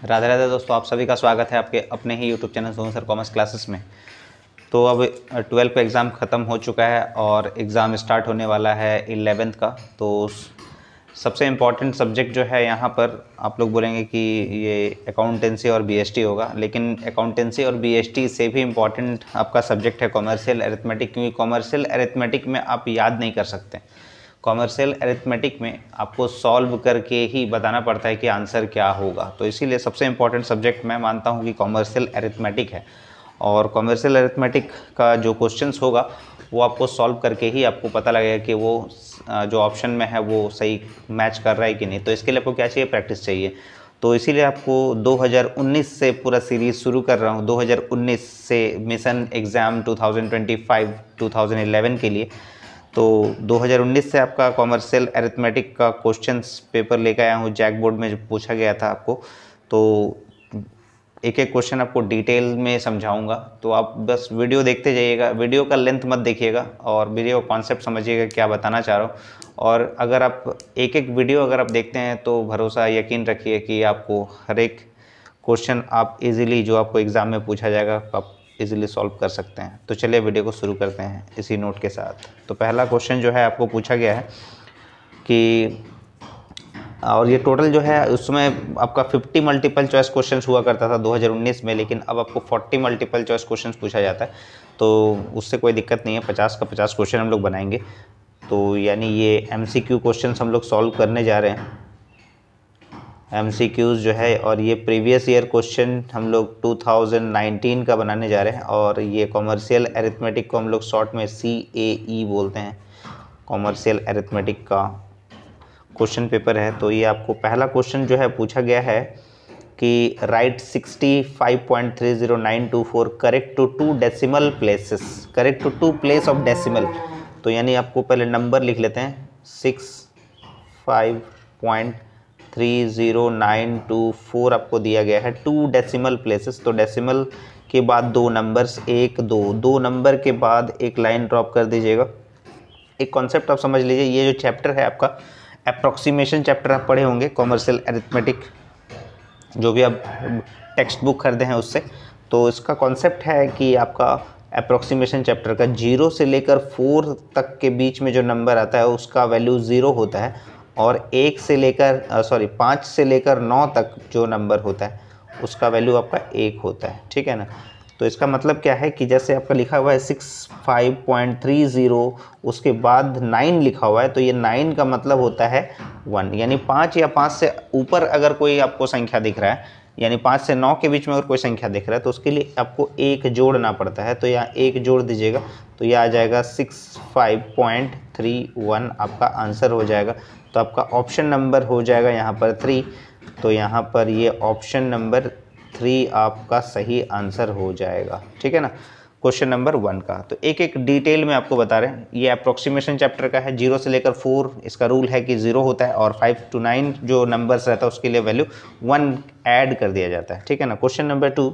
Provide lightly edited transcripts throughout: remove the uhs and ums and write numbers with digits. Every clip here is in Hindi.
राधे राधे दोस्तों, आप सभी का स्वागत है आपके अपने ही YouTube channel Sonu sir commerce classes में। तो अब 12th का एग्ज़ाम ख़त्म हो चुका है और एग्ज़ाम स्टार्ट होने वाला है 11th का। तो सबसे इम्पॉर्टेंट सब्जेक्ट जो है यहाँ पर आप लोग बोलेंगे कि ये अकाउंटेंसी और बीएसटी होगा, लेकिन अकाउंटेंसी और बीएसटी से भी इम्पॉर्टेंट आपका सब्जेक्ट है कॉमर्शियल अरिथमेटिक, क्योंकि कॉमर्शियल अरिथमेटिक में आप याद नहीं कर सकते। कॉमर्शियल अरिथमेटिक में आपको सॉल्व करके ही बताना पड़ता है कि आंसर क्या होगा। तो इसीलिए सबसे इम्पॉर्टेंट सब्जेक्ट मैं मानता हूँ कि कॉमर्शियल अरिथमेटिक है। और कॉमर्शियल अरिथमेटिक का जो क्वेश्चंस होगा वो आपको सॉल्व करके ही आपको पता लगेगा कि वो जो ऑप्शन में है वो सही मैच कर रहा है कि नहीं। तो इसके लिए आपको क्या चाहिए? प्रैक्टिस चाहिए। तो इसीलिए आपको 2019 से पूरा सीरीज़ शुरू कर रहा हूँ, 2019 से मिशन एग्ज़ाम 2025-2011 के लिए। तो 2019 से आपका कॉमर्शियल अरिथमेटिक का क्वेश्चंस पेपर लेकर आया हूँ, जैक बोर्ड में जो पूछा गया था आपको। तो एक एक क्वेश्चन आपको डिटेल में समझाऊंगा, तो आप बस वीडियो देखते जाइएगा। वीडियो का लेंथ मत देखिएगा और वीडियो कॉन्सेप्ट समझिएगा क्या बताना चाह रहा हूँ। और अगर आप एक एक वीडियो अगर आप देखते हैं तो भरोसा यकीन रखिए कि आपको हर एक क्वेश्चन आप इजीली जो आपको एग्ज़ाम में पूछा जाएगा आप इजीली सॉल्व कर सकते हैं। तो चलिए वीडियो को शुरू करते हैं इसी नोट के साथ। तो पहला क्वेश्चन जो है आपको पूछा गया है कि, और ये टोटल जो है उसमें आपका 50 मल्टीपल चॉइस क्वेश्चंस हुआ करता था 2019 में, लेकिन अब आपको 40 मल्टीपल चॉइस क्वेश्चंस पूछा जाता है। तो उससे कोई दिक्कत नहीं है, 50 का 50 क्वेश्चन हम लोग बनाएंगे। तो यानी ये एमसीक्यू क्वेश्चंस हम लोग सॉल्व करने जा रहे हैं, एमसीक्यूज़ जो है। और ये प्रीवियस ईयर क्वेश्चन हम लोग 2019 का बनाने जा रहे हैं। और ये कॉमर्शियल अरिथमेटिक को हम लोग शॉर्ट में CAE बोलते हैं, कॉमर्शियल अरिथमेटिक का क्वेश्चन पेपर है। तो ये आपको पहला क्वेश्चन जो है पूछा गया है कि write 65.30924 correct to 2 decimal places, correct to 2 place of decimal. तो यानी आपको पहले नंबर लिख लेते हैं, 65.30924 आपको दिया गया है 2 डेसिमल प्लेसेस। तो डेसिमल के बाद 2 नंबर्स, 1 2, 2 नंबर के बाद एक लाइन ड्रॉप कर दीजिएगा। एक कॉन्सेप्ट आप समझ लीजिए, ये जो चैप्टर है आपका अप्रॉक्सीमेशन चैप्टर आप पढ़े होंगे कॉमर्शियल अरिथमेटिक, जो भी आप टेक्स्ट बुक खरीदे हैं उससे। तो इसका कॉन्सेप्ट है कि आपका अप्रॉक्सीमेशन चैप्टर का 0 से लेकर 4 तक के बीच में जो नंबर आता है उसका वैल्यू 0 होता है, और 5 से लेकर 9 तक जो नंबर होता है उसका वैल्यू आपका 1 होता है, ठीक है ना। तो इसका मतलब क्या है कि जैसे आपका लिखा हुआ है 65.30, उसके बाद 9 लिखा हुआ है, तो ये 9 का मतलब होता है 1। यानी 5 या 5 से ऊपर अगर कोई आपको संख्या दिख रहा है, यानी 5 से 9 के बीच में अगर कोई संख्या दिख रहा है, तो उसके लिए आपको 1 जोड़ना पड़ता है। तो यहाँ 1 जोड़ दीजिएगा, तो यह आ जाएगा 65.31 आपका आंसर हो जाएगा। तो आपका ऑप्शन नंबर हो जाएगा यहाँ पर 3। तो यहाँ पर ये ऑप्शन नंबर 3 आपका सही आंसर हो जाएगा, ठीक है ना, क्वेश्चन नंबर 1 का। तो एक एक डिटेल में आपको बता रहे हैं। ये अप्रोक्सीमेशन चैप्टर का है, 0 से लेकर 4 इसका रूल है कि 0 होता है, और 5 to 9 जो नंबर्स रहता है उसके लिए वैल्यू 1 ऐड कर दिया जाता है, ठीक है ना। क्वेश्चन नंबर 2,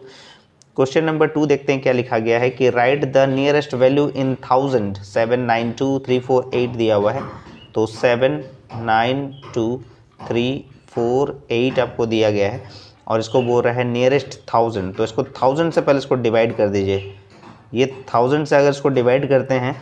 क्वेश्चन नंबर 2 देखते हैं क्या लिखा गया है कि right the nearest value in 1000, 792348 दिया हुआ है। तो 792348 आपको दिया गया है, और इसको बोल रहा है नियरेस्ट 1000। तो इसको 1000 से पहले इसको डिवाइड कर दीजिए। ये 1000 से अगर इसको डिवाइड करते हैं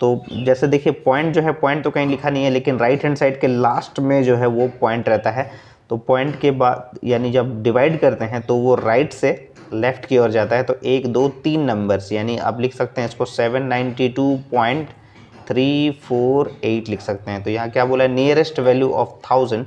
तो जैसे देखिए पॉइंट जो है, पॉइंट तो कहीं लिखा नहीं है, लेकिन राइट हैंड साइड के लास्ट में जो है वो पॉइंट रहता है। तो पॉइंट के बाद यानी जब डिवाइड करते हैं तो वो राइट से लेफ्ट की ओर जाता है। तो 1 2 3 नंबर्स, यानी आप लिख सकते हैं इसको 792.348 लिख सकते हैं। तो यहाँ क्या बोला है, नियरेस्ट वैल्यू ऑफ 1000।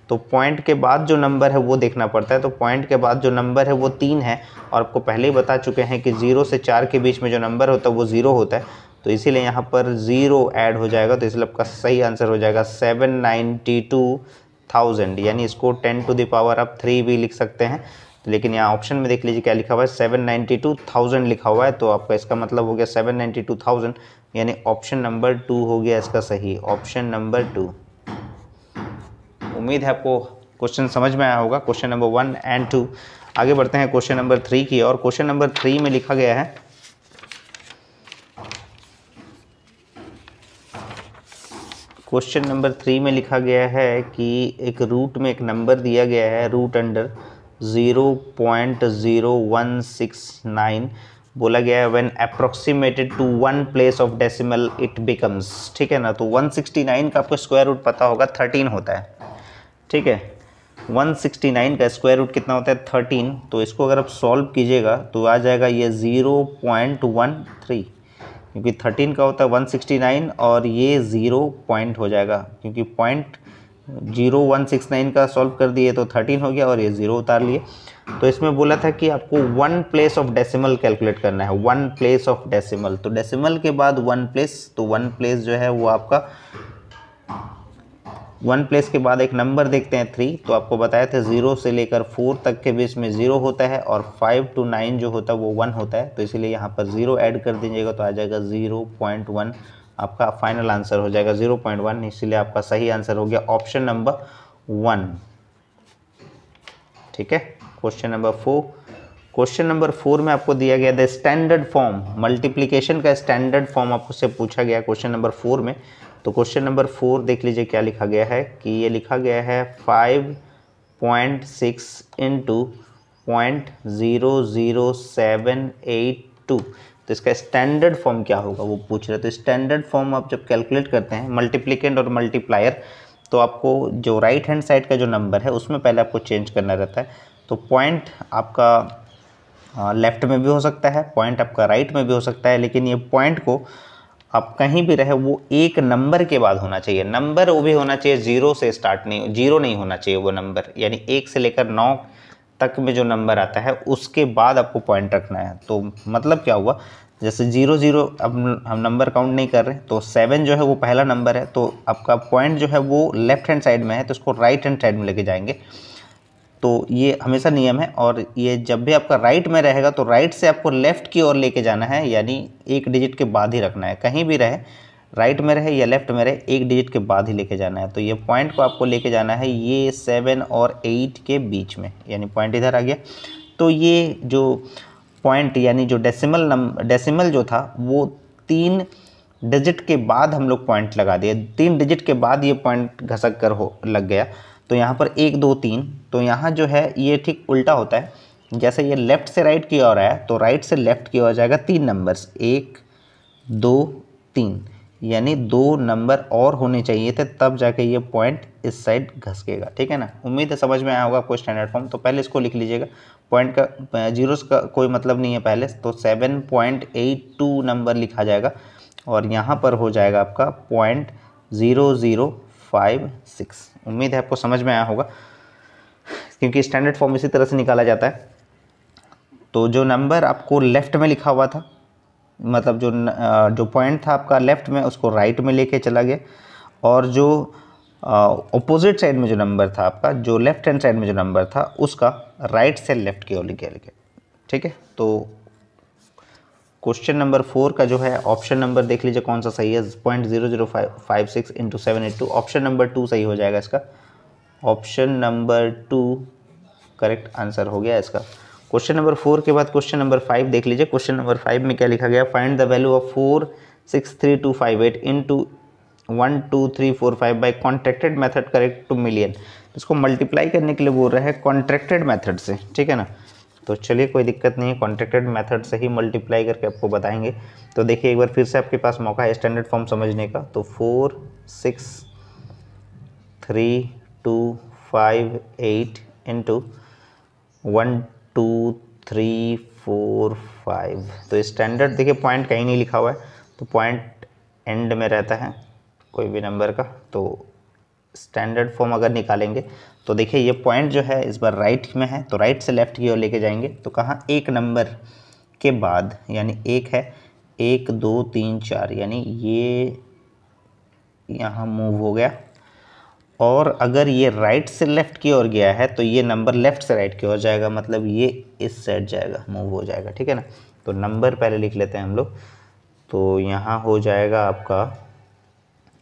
तो पॉइंट के बाद जो नंबर है वो देखना पड़ता है। तो पॉइंट के बाद जो नंबर है वो 3 है, और आपको पहले ही बता चुके हैं कि 0 से 4 के बीच में जो नंबर होता है वो 0 होता है। तो इसीलिए यहाँ पर 0 ऐड हो जाएगा। तो इसलिए आपका सही आंसर हो जाएगा 792,000, यानी इसको 10 to the power आप 3 भी लिख सकते हैं। लेकिन यहाँ ऑप्शन में देख लीजिए क्या लिखा हुआ है, 792,000 लिखा हुआ है। तो आपका इसका मतलब हो गया 792,000, यानी ऑप्शन नंबर 2 हो गया इसका सही, ऑप्शन नंबर 2। उम्मीद है आपको क्वेश्चन समझ में आया होगा, क्वेश्चन नंबर 1 and 2। आगे बढ़ते हैं क्वेश्चन नंबर 3 की। और क्वेश्चन नंबर 3 में लिखा गया है, क्वेश्चन नंबर 3 में लिखा गया है कि एक रूट में एक नंबर दिया गया है, रूट अंडर 0.0169 बोला गया है when approximated to one place of decimal it becomes, ठीक है ना। तो 169 का आपको स्क्वायर रूट पता होगा 13 होता है, ठीक है। 169 का स्क्वायर रूट कितना होता है 13, तो इसको अगर आप सॉल्व कीजिएगा तो आ जाएगा ये 0.13, क्योंकि 13 का होता है 169 और ये 0 पॉइंट हो जाएगा, क्योंकि पॉइंट 0169 का सॉल्व कर दिए तो 13 हो गया और ये 0 उतार लिए। तो इसमें बोला था कि आपको one place of decimal calculate करना है, वन प्लेस ऑफ डेसिमल। तो डेसिमल के बाद वन प्लेस, तो वन प्लेस जो है वो आपका वन प्लेस के बाद एक नंबर देखते हैं 3, तो आपको बताया था 0 से लेकर 4 तक के बीच में 0 होता है और 5 to 9 जो होता है वो 1 होता है, तो इसीलिए यहाँ पर 0 ऐड कर दीजिएगा तो आ जाएगा 0.1, आपका फाइनल आंसर हो जाएगा 0.1, इसीलिए आपका सही आंसर हो गया ऑप्शन नंबर 1, ठीक है। क्वेश्चन नंबर 4, क्वेश्चन नंबर 4 में आपको दिया गया द स्टैंडर्ड फॉर्म, मल्टीप्लिकेशन का स्टैंडर्ड फॉर्म आपसे पूछा गया क्वेश्चन नंबर 4 में। तो क्वेश्चन नंबर 4 देख लीजिए क्या लिखा गया है, कि ये लिखा गया है 5.6 इंटू 0.00782, तो इसका स्टैंडर्ड फॉर्म क्या होगा वो पूछ रहे। तो स्टैंडर्ड फॉर्म आप जब कैलकुलेट करते हैं मल्टीप्लिकेंड और मल्टीप्लायर, तो आपको जो राइट हैंड साइड का जो नंबर है उसमें पहले आपको चेंज करना रहता है। तो पॉइंट आपका लेफ्ट में भी हो सकता है, पॉइंट आपका राइट में भी हो सकता है, लेकिन ये पॉइंट को आप कहीं भी रहे वो एक नंबर के बाद होना चाहिए। नंबर वो भी होना चाहिए 0 से स्टार्ट नहीं, 0 नहीं होना चाहिए वो नंबर, यानी 1 से लेकर 9 तक में जो नंबर आता है उसके बाद आपको पॉइंट रखना है। तो मतलब क्या हुआ, जैसे 0 0 अब हम नंबर काउंट नहीं कर रहे, तो 7 जो है वो पहला नंबर है, तो आपका पॉइंट जो है वो लेफ्ट हैंड साइड में है, तो उसको राइट हैंड साइड में लेके जाएंगे। तो ये हमेशा नियम है, और ये जब भी आपका राइट में रहेगा तो राइट से आपको लेफ़्ट की ओर लेके जाना है, यानी एक डिजिट के बाद ही रखना है, कहीं भी रहे, राइट में रहे या लेफ़्ट में रहे, एक डिजिट के बाद ही लेके जाना है। तो ये पॉइंट को आपको लेके जाना है ये 7 और 8 के बीच में, यानी पॉइंट इधर आ गया। तो ये जो पॉइंट यानी जो डेसिमल जो था वो 3 डिजिट के बाद हम लोग पॉइंट लगा दिए, 3 डिजिट के बाद ये पॉइंट घसक कर लग गया। तो यहाँ पर 1 2 3, तो यहाँ जो है ये ठीक उल्टा होता है, जैसे ये लेफ़्ट से राइट की ओर है तो राइट से लेफ़्ट की ओर जाएगा 3 नंबर्स, 1 2 3, यानी 2 नंबर और होने चाहिए थे तब जाके ये पॉइंट इस साइड घसकेगा, ठीक है ना। उम्मीद है समझ में आया होगा आपको स्टैंडर्ड फॉर्म। तो पहले इसको लिख लीजिएगा, पॉइंट का जीरोस का कोई मतलब नहीं है पहले, तो 7.82 नंबर लिखा जाएगा और यहाँ पर हो जाएगा आपका 0.0056। उम्मीद है आपको समझ में आया होगा, क्योंकि स्टैंडर्ड फॉर्म इसी तरह से निकाला जाता है। तो जो नंबर आपको लेफ़्ट में लिखा हुआ था, मतलब जो पॉइंट था आपका लेफ़्ट में, उसको राइट में लेके चला गया, और जो ऑपोजिट साइड में जो नंबर था आपका, जो लेफ्ट हैंड साइड में जो नंबर था उसका राइट से लेफ़्ट की ओर लेके, ठीक है। तो क्वेश्चन नंबर 4 का जो है ऑप्शन नंबर देख लीजिए कौन सा सही है, 0.0056 इंटू 782, ऑप्शन नंबर 2 सही हो जाएगा इसका, ऑप्शन नंबर 2 करेक्ट आंसर हो गया इसका। क्वेश्चन नंबर 4 के बाद क्वेश्चन नंबर 5 देख लीजिए। क्वेश्चन नंबर 5 में क्या लिखा गया, find the value of 463,258 into 12345 by contracted method correct two million. इसको मल्टीप्लाई करने के लिए बोल रहा है कॉन्ट्रैक्टेड मेथड से, ठीक है ना। तो चलिए कोई दिक्कत नहीं है, कॉन्ट्रैक्टेड मेथड से ही मल्टीप्लाई करके आपको बताएंगे। तो देखिए एक बार फिर से आपके पास मौका है स्टैंडर्ड फॉर्म समझने का। तो 463,258 इंटू 12345, तो स्टैंडर्ड देखिए पॉइंट कहीं नहीं लिखा हुआ है, तो पॉइंट एंड में रहता है कोई भी नंबर का। तो स्टैंडर्ड फॉर्म अगर निकालेंगे तो देखिए ये पॉइंट जो है इस बार राइट में है, तो राइट से लेफ़्ट की ओर लेके जाएंगे, तो कहाँ एक नंबर के बाद, यानी एक है 1 2 3 4, यानी ये यहाँ मूव हो गया, और अगर ये राइट से लेफ़्ट की ओर गया है तो ये नंबर लेफ़्ट से राइट की ओर जाएगा, मतलब ये इस साइड जाएगा, मूव हो जाएगा, ठीक है ना। तो नंबर पहले लिख लेते हैं हम लोग। तो यहाँ हो जाएगा आपका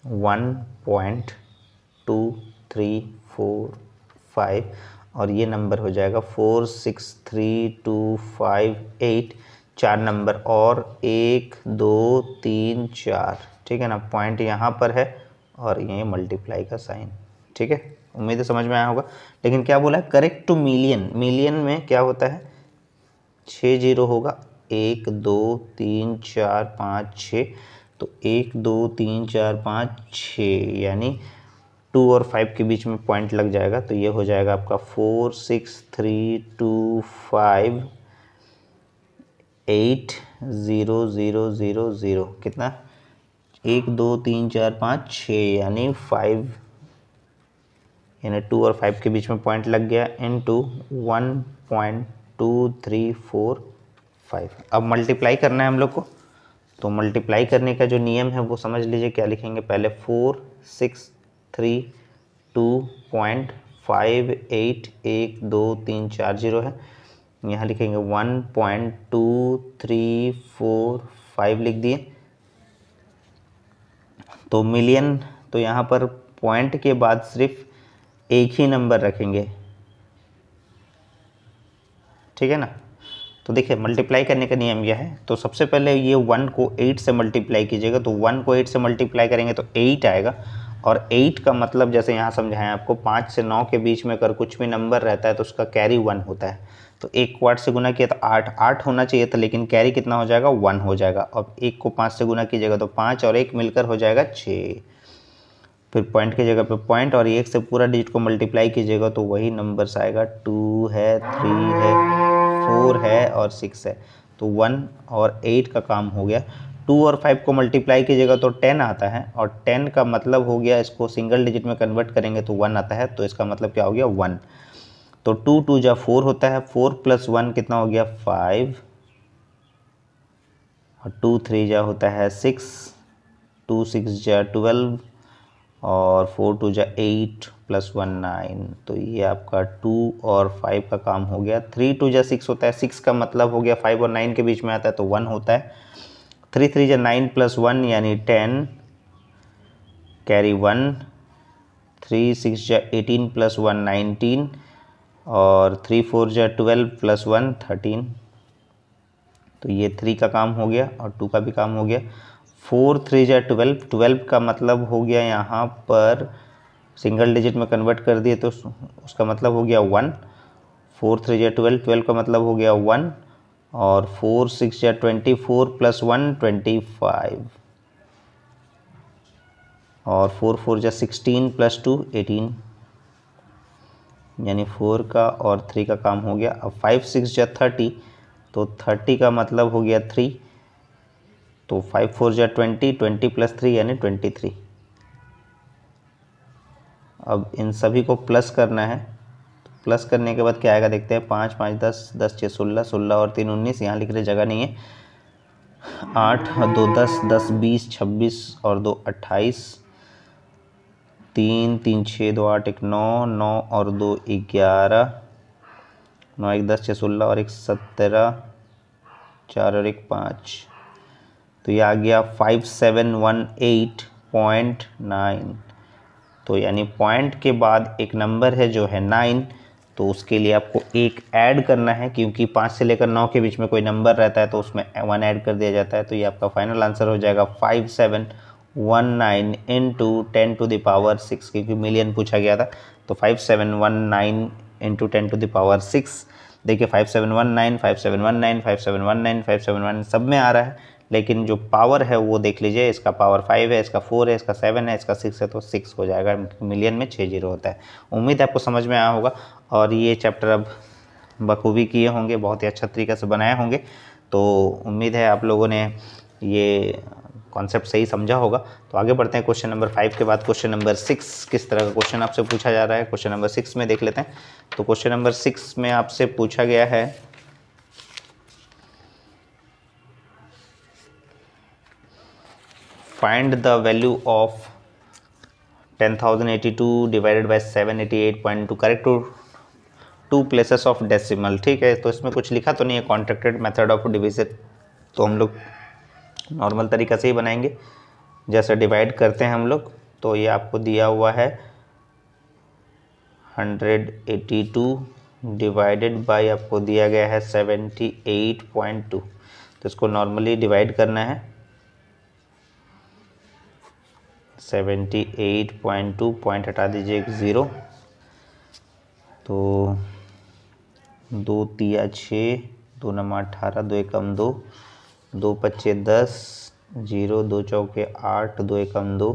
1.2345 और ये नंबर हो जाएगा 463,258, 4 नंबर और 1 2 3 4, ठीक है ना। पॉइंट यहाँ पर है और ये मल्टीप्लाई का साइन, ठीक है। उम्मीद है समझ में आया होगा। लेकिन क्या बोला है, करेक्ट टू मिलियन, मिलियन में क्या होता है 6 जीरो होगा, 1 2 3 4 5 6, तो 1 2 3 4 5 6 यानी 2 और 5 के बीच में पॉइंट लग जाएगा, तो ये हो जाएगा आपका 4 6 3 2 5 8 0 0 0 0, कितना 1 2 3 4 5 6 यानी 5 यानी 2 और 5 के बीच में पॉइंट लग गया, इनटू 1.2345। अब मल्टीप्लाई करना है हम लोग को, तो मल्टीप्लाई करने का जो नियम है वो समझ लीजिए। क्या लिखेंगे, पहले 4 6 3 2.58 1 2 3 4 0 है, यहाँ लिखेंगे 1.2345 लिख दिए। तो मिलियन, तो यहाँ पर पॉइंट के बाद सिर्फ एक ही नंबर रखेंगे, ठीक है ना। तो देखिए मल्टीप्लाई करने का नियम यह है, तो सबसे पहले ये 1 को 8 से मल्टीप्लाई कीजिएगा, तो 1 को 8 से मल्टीप्लाई करेंगे तो 8 आएगा। और 8 का मतलब जैसे यहाँ समझाएं आपको, 5 से 9 के बीच में अगर कुछ भी नंबर रहता है तो उसका कैरी 1 होता है। तो 1 को 8 से गुना किया तो 8 होना चाहिए था, लेकिन कैरी कितना हो जाएगा 1 हो जाएगा। अब 1 को 5 से गुना कीजिएगा तो 5 और 1 मिलकर हो जाएगा 6। फिर पॉइंट की जगह पे पॉइंट और 1 से पूरा डिजिट को मल्टीप्लाई कीजिएगा तो वही नंबर्स आएगा, 2 है 3 है 4 है और 6 है। तो 1 और 8 का काम हो गया। 2 और 5 को मल्टीप्लाई कीजिएगा तो 10 आता है, और 10 का मतलब हो गया, इसको सिंगल डिजिट में कन्वर्ट करेंगे तो 1 आता है, तो इसका मतलब क्या हो गया 1। तो 2 2 जा 4 होता है, 4 + 1 कितना हो गया 5, और 2 3 जा होता है 6, 2 6 जा 12, और 4 2 जा 8 + 1 9, तो ये आपका 2 और 5 का काम हो गया। 3 2 जा 6 होता है, 6 का मतलब हो गया 5 और 9 के बीच में आता है तो 1 होता है। 3 3 जा 9 + 1 यानी 10, कैरी 1। 3 6 जा 18 + 1 19, और 3 4 जा 12 + 1 13, तो ये 3 का काम हो गया और 2 का भी काम हो गया। 4 3 जा 12, 12 का मतलब हो गया यहाँ पर सिंगल डिजिट में कन्वर्ट कर दिए तो उसका मतलब हो गया 1। 4 3 जा 12, 12 का मतलब हो गया 1, और 4 6 जा 24 + 1 25, और 4 4 जा 16 + 2 18, यानी 4 का और 3 का काम हो गया। अब 5 6 जा 30, तो 30 का मतलब हो गया 3, तो 5 4 जा 20, 20 + 3 यानी 23। अब इन सभी को प्लस करना है, तो प्लस करने के बाद क्या आएगा देखते हैं। 5 5 10, 10 6 16, 16 और 3 19, यहाँ लिख रहे जगह नहीं है। 8 और 2 10, 10 20 26 और 2 28, 3 3 6 2 8 1 9, 9 और 2 11, 9 1 10 6 16 और 1 17, 4 और 1 5, तो ये आ गया 5718.9। तो यानी पॉइंट के बाद एक नंबर है जो है 9, तो उसके लिए आपको एक ऐड करना है, क्योंकि 5 से लेकर 9 के बीच में कोई नंबर रहता है तो उसमें 1 ऐड कर दिया जाता है। तो ये आपका फाइनल आंसर हो जाएगा 5719 × 10⁻6, क्योंकि मिलियन पूछा गया था, तो 5719 × 10⁻6। देखिए 5719 5719 5719 5719 सब में आ रहा है, लेकिन जो पावर है वो देख लीजिए, इसका पावर 5 है, इसका 4 है, इसका 7 है, इसका 6 है, तो 6 हो जाएगा। मिलियन में 6 जीरो होता है। उम्मीद है आपको समझ में आया होगा, और ये चैप्टर अब बखूबी किए होंगे, बहुत ही अच्छा तरीके से बनाए होंगे। तो उम्मीद है आप लोगों ने ये कॉन्सेप्ट सही समझा होगा। तो आगे बढ़ते हैं क्वेश्चन नंबर 5 के बाद क्वेश्चन नंबर 6 किस तरह का क्वेश्चन आपसे पूछा जा रहा है, क्वेश्चन नंबर 6 में देख लेते हैं। तो क्वेश्चन नंबर 6 में आपसे पूछा गया है find the value of 10,082 divided by 788.2 correct to places of decimal. ठीक है, तो इसमें कुछ लिखा तो नहीं है कॉन्ट्रैक्टेड मेथड ऑफ डिवीजन, तो हम लोग नॉर्मल तरीका से ही बनाएंगे। जैसे डिवाइड करते हैं हम लोग, तो ये आपको दिया हुआ है 182 डिवाइडेड बाय आपको दिया गया है 78.2, तो इसको नॉर्मली डिवाइड करना है। 78.2 पॉइंट हटा दीजिए एक 0, तो 2 तिया 6, 2 नमा 18, 2 एकम 2, 2 पच्चे 10, 0, 2 चौके 8, 2 एकम 2,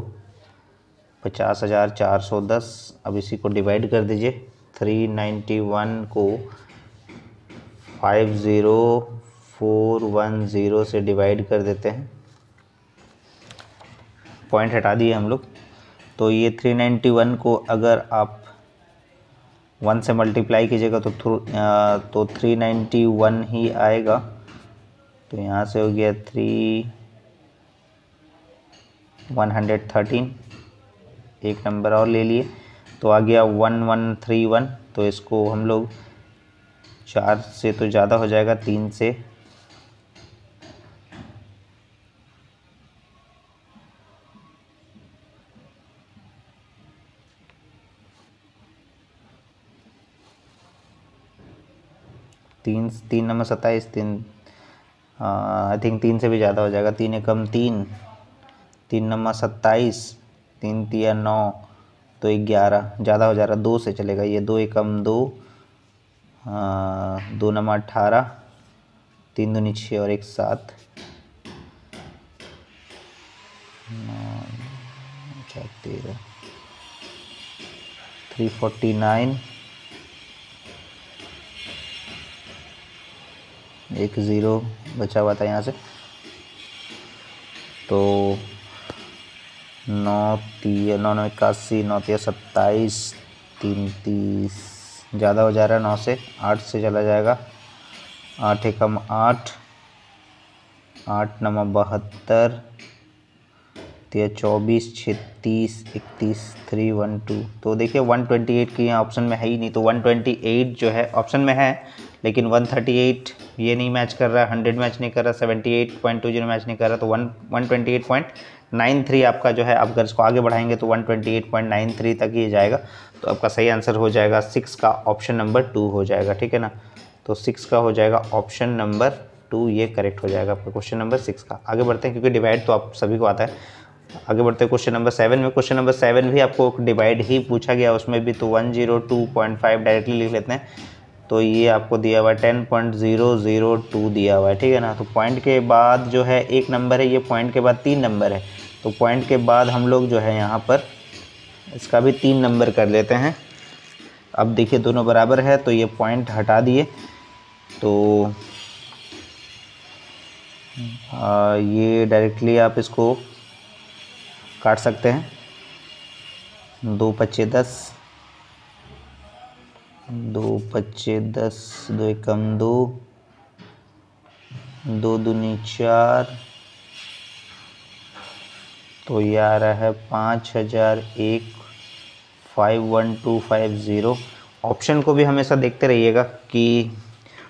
50,410। अब इसी को डिवाइड कर दीजिए। 391 को 50410 से डिवाइड कर देते हैं, पॉइंट हटा दिए हम लोग। तो ये 391 को अगर आप 1 से मल्टीप्लाई कीजिएगा तो 391 ही आएगा। तो यहाँ से हो गया 113, एक नंबर और ले लिए तो आ गया 1131। तो इसको हम लोग 4 से तो ज़्यादा हो जाएगा, 3 से तीन नंबर 27, आई थिंक 3 से भी ज़्यादा हो जाएगा। 3 एकम 3, 3 नंबर 27, 3 तिया 9, तो 11 ज़्यादा हो जा रहा, 2 से चलेगा ये। 2 एकम 2, 2 नंबर 18, 3 दूनी 6 और 1 7, 13, 349, 1 0 बचा हुआ था यहाँ से। तो 9 तिया 9 9 81, 9 तिया 27, 3 30 ज़्यादा हो जा रहा है, 9 से 8 से चला जाएगा। 8 एकम 8, 8 नंबर 72, तिया 24, 36, 31, 312। तो देखिए 128 की यहाँ ऑप्शन में है ही नहीं, तो 128 जो है ऑप्शन में है, लेकिन 138 ये नहीं मैच कर रहा, 100 मैच नहीं कर रहा, 78.20 मैच नहीं कर रहा। तो 128.93 आपका जो है, आप अगर इसको आगे बढ़ाएंगे तो 128.93 तक ही जाएगा। तो आपका सही आंसर हो जाएगा 6 का ऑप्शन नंबर 2 हो जाएगा, ठीक है ना। तो 6 का हो जाएगा ऑप्शन नंबर 2, ये करेक्ट हो जाएगा आपका क्वेश्चन नंबर 6 का। आगे बढ़ते हैं, क्योंकि डिवाइड तो आप सभी को आता है। आगे बढ़ते हैं क्वेश्चन नंबर 7 में। क्वेश्चन नंबर 7 भी आपको डिवाइड ही पूछा गया, उसमें भी तो 102.5 डायरेक्टली लिख लेते हैं। तो ये आपको दिया हुआ है 10.002 दिया हुआ है, ठीक है ना। तो पॉइंट के बाद जो है 1 नंबर है, ये पॉइंट के बाद 3 नंबर है। तो पॉइंट के बाद हम लोग जो है यहाँ पर इसका भी 3 नंबर कर लेते हैं। अब देखिए दोनों बराबर है, तो ये पॉइंट हटा दिए। तो ये डायरेक्टली आप इसको काट सकते हैं। 2 पच्चे 10, 2 पच्चे 10, 2 एकम 2, 2 दूनी 4, तो ये आ रहा है 5001, 51250। ऑप्शन को भी हमेशा देखते रहिएगा कि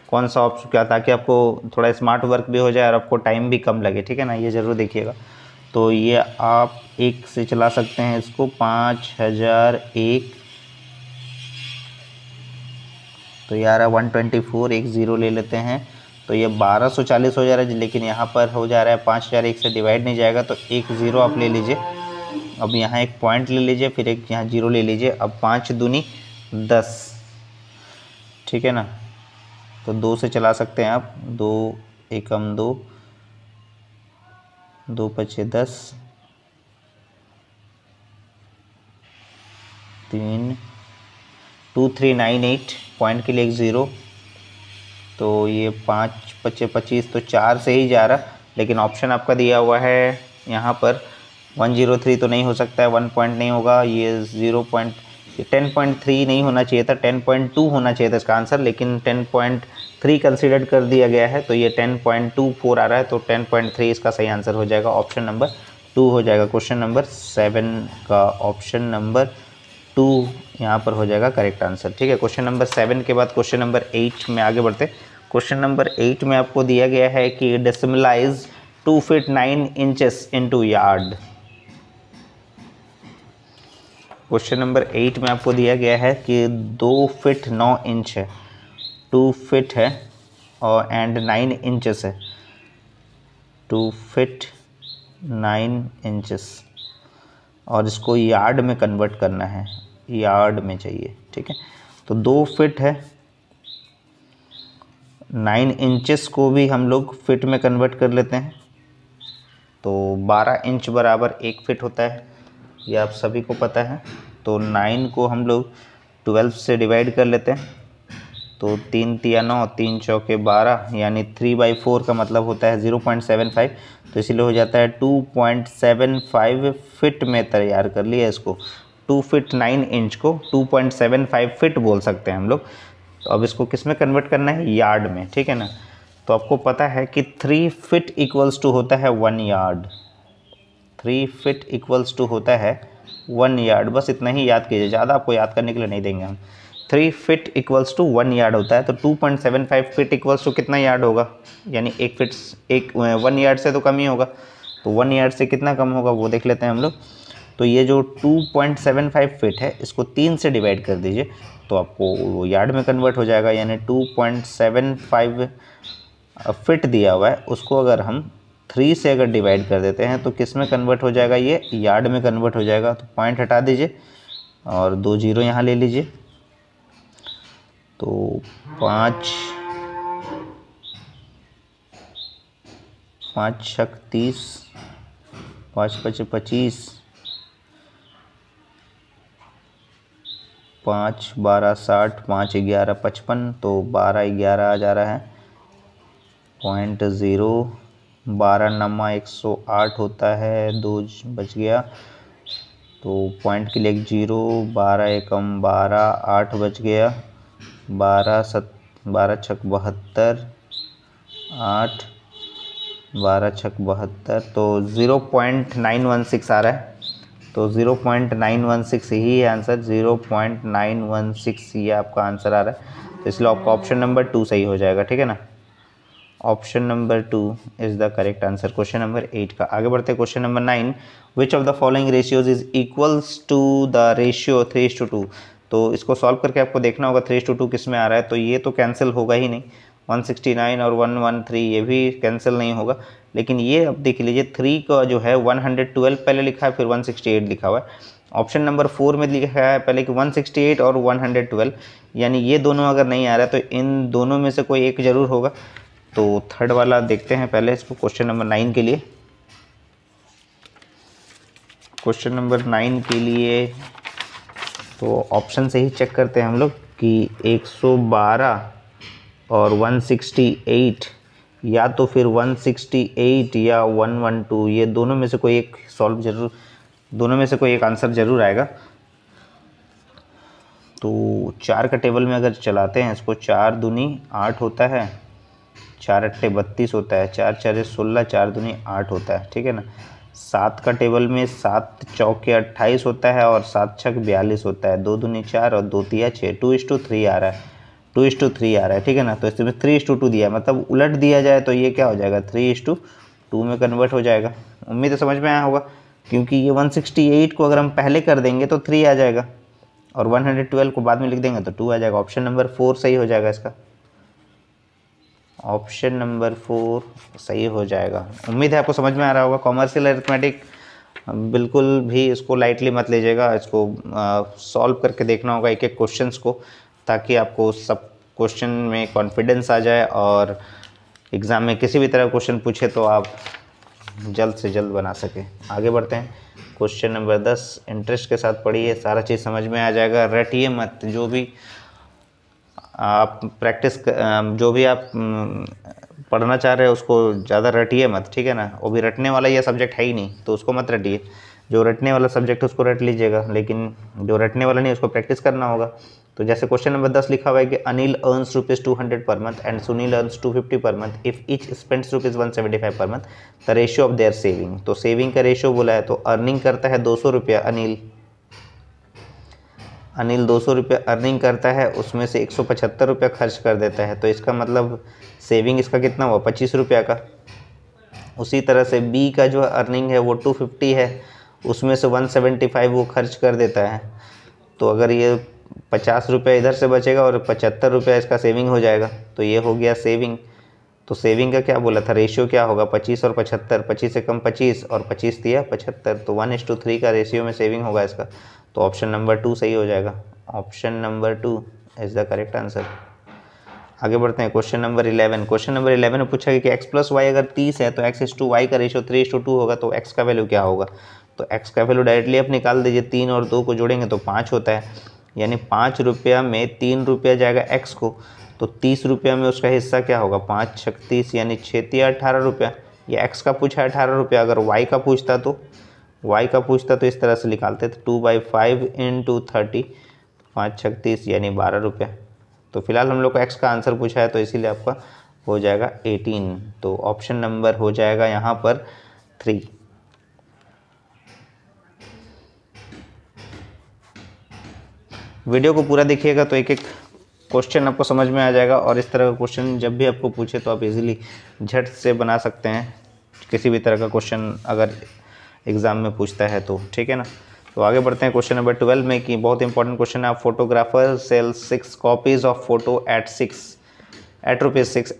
कौन सा ऑप्शन क्या, ताकि आपको थोड़ा स्मार्ट वर्क भी हो जाए और आपको टाइम भी कम लगे, ठीक है ना, ये ज़रूर देखिएगा। तो ये आप 1 से चला सकते हैं इसको, 5001, तो ये आ रहा है 124, 1 0 ले लेते हैं, तो ये 1240 हो जा रहा है, लेकिन यहाँ पर हो जा रहा है 5001 से डिवाइड नहीं जाएगा, तो 1 0 आप ले लीजिए। अब यहाँ एक पॉइंट ले लीजिए, फिर एक यहाँ 0 ले लीजिए। अब 5 दूनी 10, ठीक है ना। तो 2 से चला सकते हैं आप, 2 एकम 2, 2 पच्चे 10, 3 2398, पॉइंट के लिए 1 0। तो ये 5 पच्चे 25, तो 4 से ही जा रहा, लेकिन ऑप्शन आपका दिया हुआ है यहाँ पर 103, तो नहीं हो सकता है, 1 पॉइंट नहीं होगा, ये 10.3 नहीं होना चाहिए था, 10.2 होना चाहिए था इसका आंसर, लेकिन 10.3 कंसीडर कर दिया गया है। तो ये 10.24 आ रहा है, तो 10.3 इसका सही आंसर हो जाएगा, ऑप्शन नंबर 2 हो जाएगा। क्वेश्चन नंबर 7 का ऑप्शन नंबर 2 यहाँ पर हो जाएगा करेक्ट आंसर, ठीक है। क्वेश्चन नंबर 7 के बाद क्वेश्चन नंबर 8 में आगे बढ़ते। क्वेश्चन नंबर 8 में आपको दिया गया है कि डेसिमलाइज 2 feet 9 inches into yard. Question number 8 में आपको दिया गया है कि 2 फीट 9 इंच है, 2 फीट है और एंड 9 इंचेस है, 2 फीट 9 इंचेस, और इसको यार्ड में कन्वर्ट करना है, यार्ड में चाहिए, ठीक है। तो 2 फिट है, 9 इंचेस को भी हम लोग फिट में कन्वर्ट कर लेते हैं, तो 12 इंच बराबर 1 फिट होता है, ये आप सभी को पता है। तो 9 को हम लोग 12 से डिवाइड कर लेते हैं, तो 3 तिया 9, 3 चौके 12, यानी 3/4 का मतलब होता है 0.75, तो इसीलिए हो जाता है 2.75 फिट में तैयार कर लिया इसको। 2 फिट 9 इंच को 2.75 फिट बोल सकते हैं हम लोग। तो अब इसको किस में कन्वर्ट करना है, यार्ड में, ठीक है ना। तो आपको पता है कि 3 फिट इक्वल्स टू होता है 1 यार्ड, 3 फिट इक्वल्स टू होता है 1 यार्ड, बस इतना ही याद कीजिए, ज़्यादा आपको याद करने के लिए नहीं देंगे हम। 3 फिट इक्वल्स टू 1 यार्ड होता है, तो 2.75 फिट इक्वल्स टू कितना यार्ड होगा, यानी 1 फिट 1 यार्ड से तो कम ही होगा, तो 1 यार्ड से कितना कम होगा वो देख लेते हैं हम लोग। तो ये जो 2.75 फिट है इसको 3 से डिवाइड कर दीजिए, तो आपको वो यार्ड में कन्वर्ट हो जाएगा, यानी 2.75 फिट दिया हुआ है उसको अगर हम 3 से अगर डिवाइड कर देते हैं तो किस में कन्वर्ट हो जाएगा, ये यार्ड में कन्वर्ट हो जाएगा। तो पॉइंट हटा दीजिए और 2 जीरो यहाँ ले लीजिए, तो 5 छक 30, 5 पचे 25, 5 12 60, 5 11 55, तो 12 11 आ जा रहा है, 0.0, 12 नमा 108 होता है, 2 बच गया, तो पॉइंट के लिए 1 जीरो, 12 एकम 12, 8 बच गया, 12 छक 72, 8 12 छक 72, तो 0.916 आ रहा है, तो 0.916 ही है आंसर, 0.916 ये आपका आंसर आ रहा है, तो इसलिए आपका ऑप्शन नंबर 2 सही हो जाएगा, ठीक है ना। Option number 2 is the correct answer question number 8 का। आगे बढ़ते हैं question number 9, which of the following ratios is equals to the ratio 3:2। तो इसको सॉल्व करके आपको देखना होगा 3:2 किस में आ रहा है, तो ये तो कैंसिल होगा ही नहीं, 169 और 113 ये भी कैंसिल नहीं होगा, लेकिन ये अब देख लीजिए 3 का जो है 112 पहले लिखा है, फिर 168 लिखा हुआ है। ऑप्शन नंबर 4 में लिखा है पहले कि 168 और 112, यानी ये दोनों अगर नहीं आ रहा है तो इन दोनों में से कोई एक ज़रूर होगा। तो थर्ड वाला देखते हैं पहले इसको क्वेश्चन नंबर 9 के लिए। क्वेश्चन नंबर 9 के लिए तो ऑप्शन से ही चेक करते हैं हम लोग कि 112 और 168, या तो फिर 168 या 112, ये दोनों में से कोई एक सॉल्व जरूर, दोनों में से कोई एक आंसर जरूर आएगा। तो 4 का टेबल में अगर चलाते हैं इसको, 4 दूनी 8 होता है, 4 अट्टे 32 होता है, 4 4 16, 4 दूनी 8 होता है, ठीक है ना। 7 का टेबल में 7 चौके 28 होता है और 7 छक 42 होता है, 2 दूनी 4 और 2 तिया 6, 2:3 आ रहा है, 2:3 आ रहा है, ठीक है ना। तो इसमें 3:2 दिया है, मतलब उलट दिया जाए तो ये क्या हो जाएगा, 3:2 में कन्वर्ट हो जाएगा। उम्मीद है समझ में आया होगा, क्योंकि ये 168 को अगर हम पहले कर देंगे तो 3 आ जाएगा और 112 को बाद में लिख देंगे तो 2 आ जाएगा। ऑप्शन नंबर 4 सही हो जाएगा इसका, ऑप्शन नंबर 4 सही हो जाएगा। उम्मीद है आपको समझ में आ रहा होगा। कॉमर्शियल अरिथमेटिक बिल्कुल भी इसको लाइटली मत लीजिएगा, इसको सॉल्व करके देखना होगा एक एक क्वेश्चंस को, ताकि आपको सब क्वेश्चन में कॉन्फिडेंस आ जाए और एग्ज़ाम में किसी भी तरह क्वेश्चन पूछे तो आप जल्द से जल्द बना सकें। आगे बढ़ते हैं क्वेश्चन नंबर 10, इंटरेस्ट के साथ पढ़िए, सारा चीज़ समझ में आ जाएगा, रटिए मत। जो भी आप प्रैक्टिस, जो भी आप पढ़ना चाह रहे हैं उसको ज़्यादा रटिए मत, ठीक है ना। वो भी रटने वाला ये सब्जेक्ट है ही नहीं, तो उसको मत रटिए। जो रटने वाला सब्जेक्ट है उसको रट लीजिएगा, लेकिन जो रटने वाला नहीं उसको प्रैक्टिस करना होगा। तो जैसे क्वेश्चन नंबर 10 लिखा हुआ है कि Anil earns ₹200 per month and Sunil earns 250 per month, if each spends ₹175 per month, the ratio of their saving. तो सेविंग का रेशियो बोला है, तो अर्निंग करता है 200 रुपया अनिल 200 रुपये अर्निंग करता है, उसमें से 175 रुपया खर्च कर देता है, तो इसका मतलब सेविंग इसका कितना हुआ, 25 रुपया का। उसी तरह से बी का जो अर्निंग है वो 250 है, उसमें से 175 वो खर्च कर देता है, तो अगर ये 50 रुपया इधर से बचेगा और 75 रुपया इसका सेविंग हो जाएगा, तो ये हो गया सेविंग। तो सेविंग का क्या बोला था, रेशियो क्या होगा, 25 और 75, 25 से कम 25 और 25 दिया 75, तो 1:3 का रेशियो में सेविंग होगा इसका। तो ऑप्शन नंबर 2 सही हो जाएगा, option number 2 is the correct answer. आगे बढ़ते हैं क्वेश्चन नंबर 11। क्वेश्चन नंबर 11 में पूछा गया कि x प्लस वाई अगर 30 है तो x/y का रेशियो 3/2 होगा, तो x का वैल्यू क्या होगा। तो x का वैल्यू डायरेक्टली आप निकाल दीजिए, 3 और 2 को जोड़ेंगे तो 5 होता है, यानी 5 रुपया में 3 रुपया जाएगा x को, तो 30 रुपया में उसका हिस्सा क्या होगा, 5 × 30 यानी 6 × 18 रुपया। ये x का पूछा है 18 रुपया, अगर y का पूछता तो इस तरह से निकालते थे 2/5 × 30, 5 × 30 यानी 12 रुपया। तो फिलहाल हम लोग को x का आंसर पूछा है तो इसीलिए आपका हो जाएगा 18, तो ऑप्शन नंबर हो जाएगा यहाँ पर 3। वीडियो को पूरा देखिएगा तो एक एक क्वेश्चन आपको समझ में आ जाएगा, और इस तरह का क्वेश्चन जब भी आपको पूछे तो आप इजीली झट से बना सकते हैं, किसी भी तरह का क्वेश्चन अगर एग्ज़ाम में पूछता है तो, ठीक है ना। तो आगे बढ़ते हैं क्वेश्चन नंबर 12 में, कि बहुत इंपॉर्टेंट क्वेश्चन है। Photographer sell 6 copies of photo at ₹6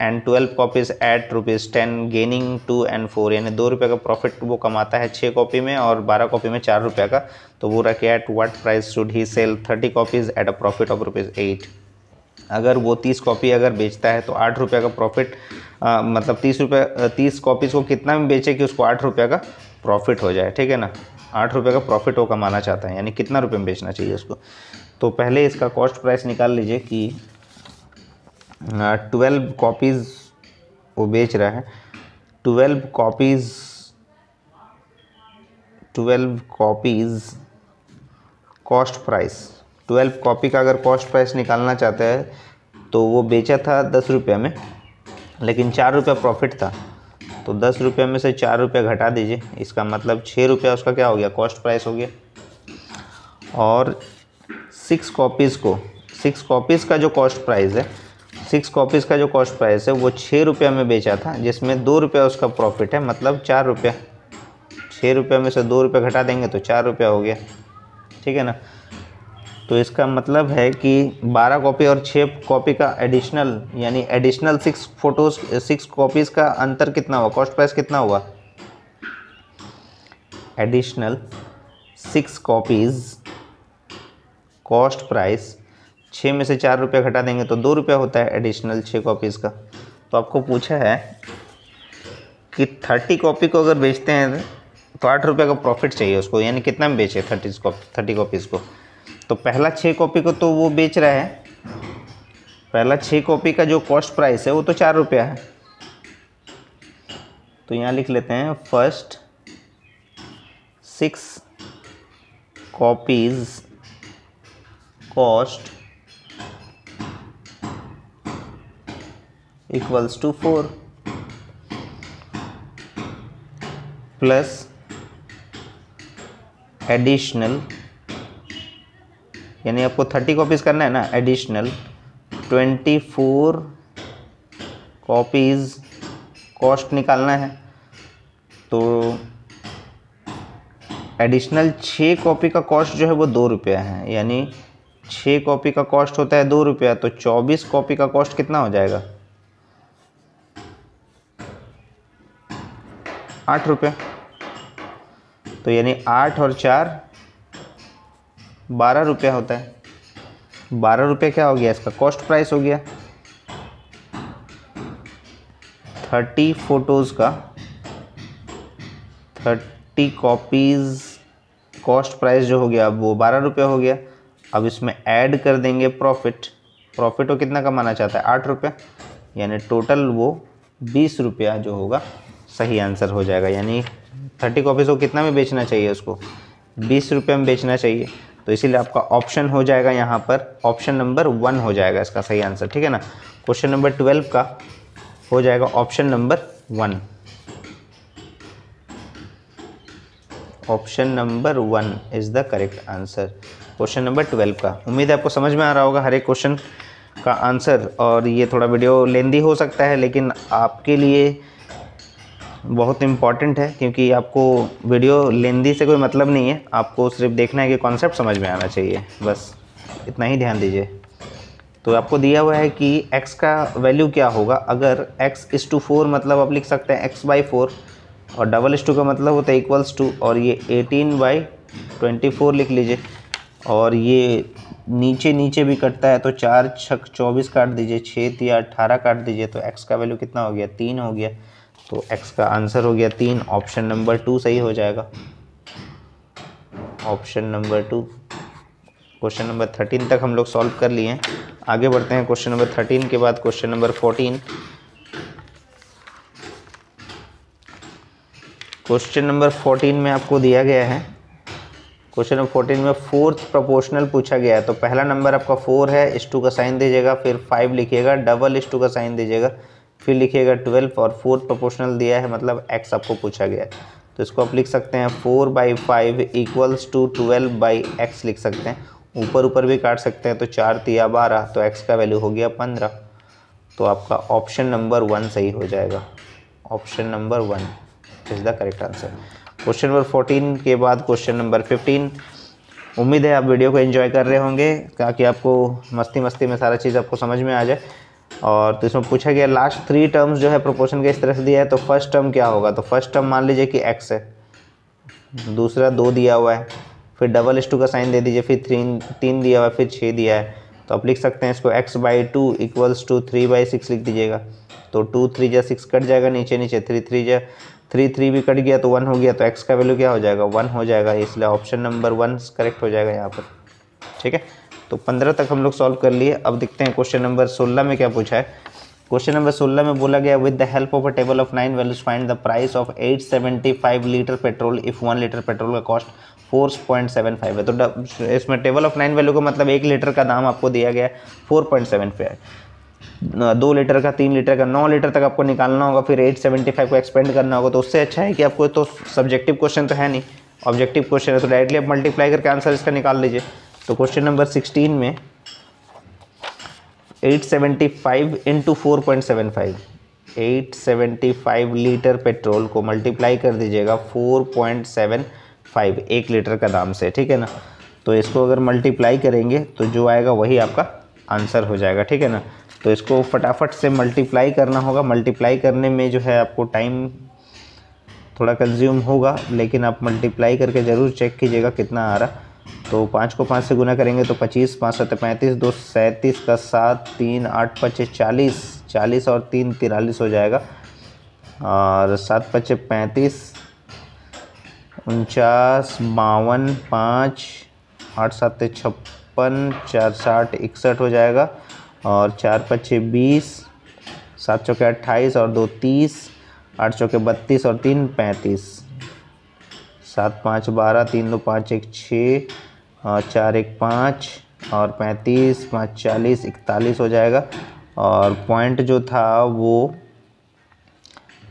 and 12 copies at ₹10, gaining 2 and 4, यानी 2 रुपये का प्रॉफिट वो कमाता है 6 कॉपी में, और 12 कॉपी में 4 रुपये का। तो वो रखे at what price should he sell 30 copies at a profit of ₹8। अगर वो 30 कॉपी अगर बेचता है तो 8 रुपये का प्रॉफिट, मतलब 30 कॉपीज़ को कितना में बेचे कि उसको 8 रुपये का प्रॉफिट हो जाए, ठीक है ना। 8 रुपये का प्रॉफिट वो कमाना चाहता है, यानी कितना रुपये में बेचना चाहिए उसको। तो पहले इसका कॉस्ट प्राइस निकाल लीजिए कि 12 कॉपीज़ वो बेच रहा है, 12 कॉपीज़ कॉस्ट प्राइस, 12 कॉपी का अगर कॉस्ट प्राइस निकालना चाहते हैं तो वो बेचा था 10 रुपये में, लेकिन 4 रुपये प्रॉफिट था, तो 10 रुपये में से 4 रुपये घटा दीजिए, इसका मतलब 6 रुपया उसका क्या हो गया, कॉस्ट प्राइस हो गया। और 6 कॉपीज़ का जो कॉस्ट प्राइस है, 6 कॉपीज़ का जो कॉस्ट प्राइस है वो 6 रुपये में बेचा था, जिसमें 2 रुपया उसका प्रॉफिट है, मतलब 4 रुपया। 6 रुपये में से 2 रुपये घटा देंगे तो 4 रुपया हो गया, ठीक है ना। तो इसका मतलब है कि 12 कॉपी और 6 कॉपी का एडिशनल, यानी एडिशनल 6 कॉपीज़ का अंतर कितना हुआ, कॉस्ट प्राइस कितना हुआ। एडिशनल 6 कॉपीज़ कॉस्ट प्राइस, 6 में से 4 रुपये घटा देंगे तो 2 रुपया होता है एडिशनल 6 कॉपीज़ का। तो आपको पूछा है कि 30 कॉपी को अगर बेचते हैं तो 8 रुपये का प्रॉफिट चाहिए उसको, यानी कितना में बेचे 30 कॉपीज़ को। तो पहला 6 कॉपी को तो वो बेच रहा है, पहला 6 कॉपी का जो कॉस्ट प्राइस है वो तो 4 रुपया है। तो यहाँ लिख लेते हैं first 6 copies cost equals to 4 plus additional, यानी आपको 30 कॉपीज़ करना है ना, एडिशनल 24 कॉपीज़ कॉस्ट निकालना है। तो एडिशनल 6 कॉपी का कॉस्ट जो है वो 2 रुपया है, यानी 6 कॉपी का कॉस्ट होता है 2 रुपया, तो 24 कॉपी का कॉस्ट कितना हो जाएगा, 8 रुपया। तो यानी 8 और 4 12 रुपया होता है। 12 रुपये क्या हो गया, इसका कॉस्ट प्राइस हो गया। 30 फोटोज़ का 30 कॉपीज़ कॉस्ट प्राइस जो हो गया वो 12 रुपये हो गया। अब इसमें ऐड कर देंगे प्रॉफिट वो कितना कमाना चाहता है, 8 रुपये, यानी टोटल वो 20 रुपया जो होगा सही आंसर हो जाएगा। यानी 30 कॉपीज़ को कितना में बेचना चाहिए, उसको 20 रुपये में बेचना चाहिए। तो इसीलिए आपका ऑप्शन हो जाएगा यहाँ पर, ऑप्शन नंबर 1 हो जाएगा इसका सही आंसर, ठीक है ना। क्वेश्चन नंबर 12 का हो जाएगा option number 1, option number 1 is the correct answer question number 12 का। उम्मीद है आपको समझ में आ रहा होगा हर एक क्वेश्चन का आंसर, और ये थोड़ा वीडियो लेंदी हो सकता है लेकिन आपके लिए बहुत इम्पॉर्टेंट है, क्योंकि आपको वीडियो लेंदी से कोई मतलब नहीं है, आपको सिर्फ देखना है कि कॉन्सेप्ट समझ में आना चाहिए, बस इतना ही ध्यान दीजिए। तो आपको दिया हुआ है कि x का वैल्यू क्या होगा, अगर x/4 मतलब आप लिख सकते हैं x/4, और $2 का मतलब होता है इक्वल्स टू, और ये 18/24 लिख लीजिए, और ये नीचे नीचे भी कटता है तो 4 छक 24 काट दीजिए, 6 तिया 18 काट दीजिए, तो x का वैल्यू कितना हो गया 3 हो गया। तो x का आंसर हो गया 3, ऑप्शन नंबर 2 सही हो जाएगा, ऑप्शन नंबर 2। क्वेश्चन नंबर 13 तक हम लोग सॉल्व कर लिए हैं। आगे बढ़ते हैं क्वेश्चन नंबर 13 के बाद क्वेश्चन नंबर 14। क्वेश्चन नंबर 14 में आपको दिया गया है, क्वेश्चन नंबर 14 में फोर्थ प्रोपोर्शनल पूछा गया है। तो पहला नंबर आपका 4 है, इस टू का साइन दीजिएगा, फिर 5 लिखिएगा, डबल इस टू का साइन दीजिएगा, फिर लिखिएगा 12 और फोर्थ प्रोपोर्शनल दिया है, मतलब x आपको पूछा गया है। तो इसको आप लिख सकते हैं 4/5 इक्वल्स टू 12/x लिख सकते हैं। ऊपर ऊपर भी काट सकते हैं, तो 4 तिया 12, तो x का वैल्यू हो गया 15। तो आपका ऑप्शन नंबर 1 सही हो जाएगा, option number 1 is the correct answer. Question number 14 के बाद क्वेश्चन नंबर 15। उम्मीद है आप वीडियो को एंजॉय कर रहे होंगे, ताकि आपको मस्ती मस्ती में सारा चीज़ आपको समझ में आ जाए। और तो इसमें पूछा गया लास्ट 3 टर्म्स जो है प्रोपोर्शन के इस तरह से दिया है, तो फर्स्ट टर्म क्या होगा। तो फर्स्ट टर्म मान लीजिए कि x है, दूसरा 2 दिया हुआ है, फिर डबल इस टू का साइन दे दीजिए, फिर 3 दिया हुआ है, फिर 6 दिया है। तो आप लिख सकते हैं इसको x/2 इक्वल्स टू 3/6 लिख दीजिएगा। तो 2 3 जा 6 कट जाएगा, नीचे नीचे 3 3 जा 3 भी कट गया, तो 1 हो गया। तो x का वैल्यू क्या हो जाएगा 1 हो जाएगा, इसलिए ऑप्शन नंबर 1 करेक्ट हो जाएगा यहाँ पर। ठीक है, तो 15 तक हम लोग सॉल्व कर लिए। अब देखते हैं क्वेश्चन नंबर 16 में क्या पूछा है। क्वेश्चन नंबर 16 में बोला गया with the help of a table of 9 values find the price of 875 litre petrol if 1 litre petrol का कॉस्ट 4.75 है। तो इसमें टेबल ऑफ 9 वैल्यू का मतलब 1 लीटर का दाम आपको दिया गया है 4.75 है, 2 लीटर का, 3 लीटर का, 9 लीटर तक आपको निकालना होगा, फिर 875 को एक्सपेंड करना होगा। तो उससे अच्छा है कि आपको, तो सब्जेक्टिव क्वेश्चन तो है नहीं, ऑब्जेक्टिव क्वेश्चन है, तो डायरेक्टली आप मल्टीप्लाई करके आंसर इसका निकाल लीजिए। तो क्वेश्चन नंबर 16 में 875 इंटू 4.75, 875 लीटर पेट्रोल को मल्टीप्लाई कर दीजिएगा 4.75 1 लीटर का दाम से। ठीक है ना, तो इसको अगर मल्टीप्लाई करेंगे तो जो आएगा वही आपका आंसर हो जाएगा। ठीक है ना, तो इसको फटाफट से मल्टीप्लाई करना होगा। मल्टीप्लाई करने में जो है आपको टाइम थोड़ा कंज्यूम होगा, लेकिन आप मल्टीप्लाई करके ज़रूर चेक कीजिएगा कितना आ रहा। तो 5 को 5 से गुना करेंगे तो 25, 5 7 35, 2 37 का 7, 3 8 5 40, 40 और 3 43 हो जाएगा, और 7 5 35, 49, 52, 5 8 7 56, 4 60 61 हो जाएगा, और 4 5 20, 7 चौके 28 और 2 30, 8 चौके 32 और 3 35, 7 5 12, 3 2 5 1 6, और 4 1 5, और 35 5 40 41 हो जाएगा। और पॉइंट जो था वो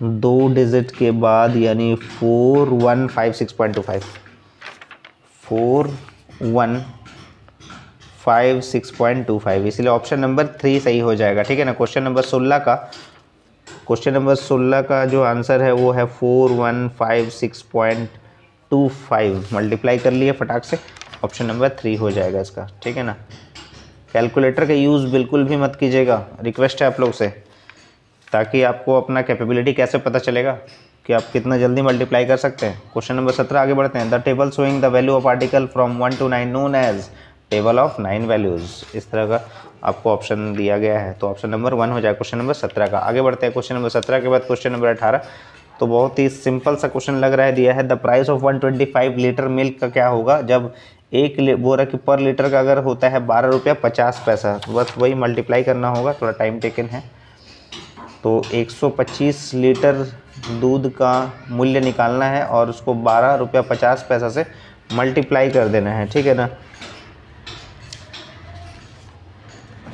2 डिजिट के बाद, यानी 4156.25, 4156.25, इसलिए ऑप्शन नंबर 3 सही हो जाएगा। ठीक है ना, क्वेश्चन नंबर 16 का जो आंसर है वो है 4156.25। मल्टीप्लाई कर लिए फटाक से, ऑप्शन नंबर 3 हो जाएगा इसका। ठीक है ना, कैलकुलेटर का यूज़ बिल्कुल भी मत कीजिएगा, रिक्वेस्ट है आप लोग से, ताकि आपको अपना कैपेबिलिटी कैसे पता चलेगा कि आप कितना जल्दी मल्टीप्लाई कर सकते हैं। क्वेश्चन नंबर 17 आगे बढ़ते हैं। The table showing the value of article from 1 to 9 known as table of 9 values, इस तरह का आपको ऑप्शन दिया गया है। तो ऑप्शन नंबर 1 हो जाएगा क्वेश्चन नंबर 17 का। आगे बढ़ते हैं क्वेश्चन नंबर 17 के बाद क्वेश्चन नंबर 18। तो बहुत ही सिंपल सा क्वेश्चन लग रहा है, दिया है the price of 125 litre milk का क्या होगा जब एक बोरा की पर लीटर का अगर होता है 12 रुपया 50 पैसा। तो बस वही मल्टीप्लाई करना होगा, थोड़ा टाइम टेकन है। तो 125 लीटर दूध का मूल्य निकालना है और उसको 12 रुपया 50 पैसा से मल्टीप्लाई कर देना है। ठीक है ना,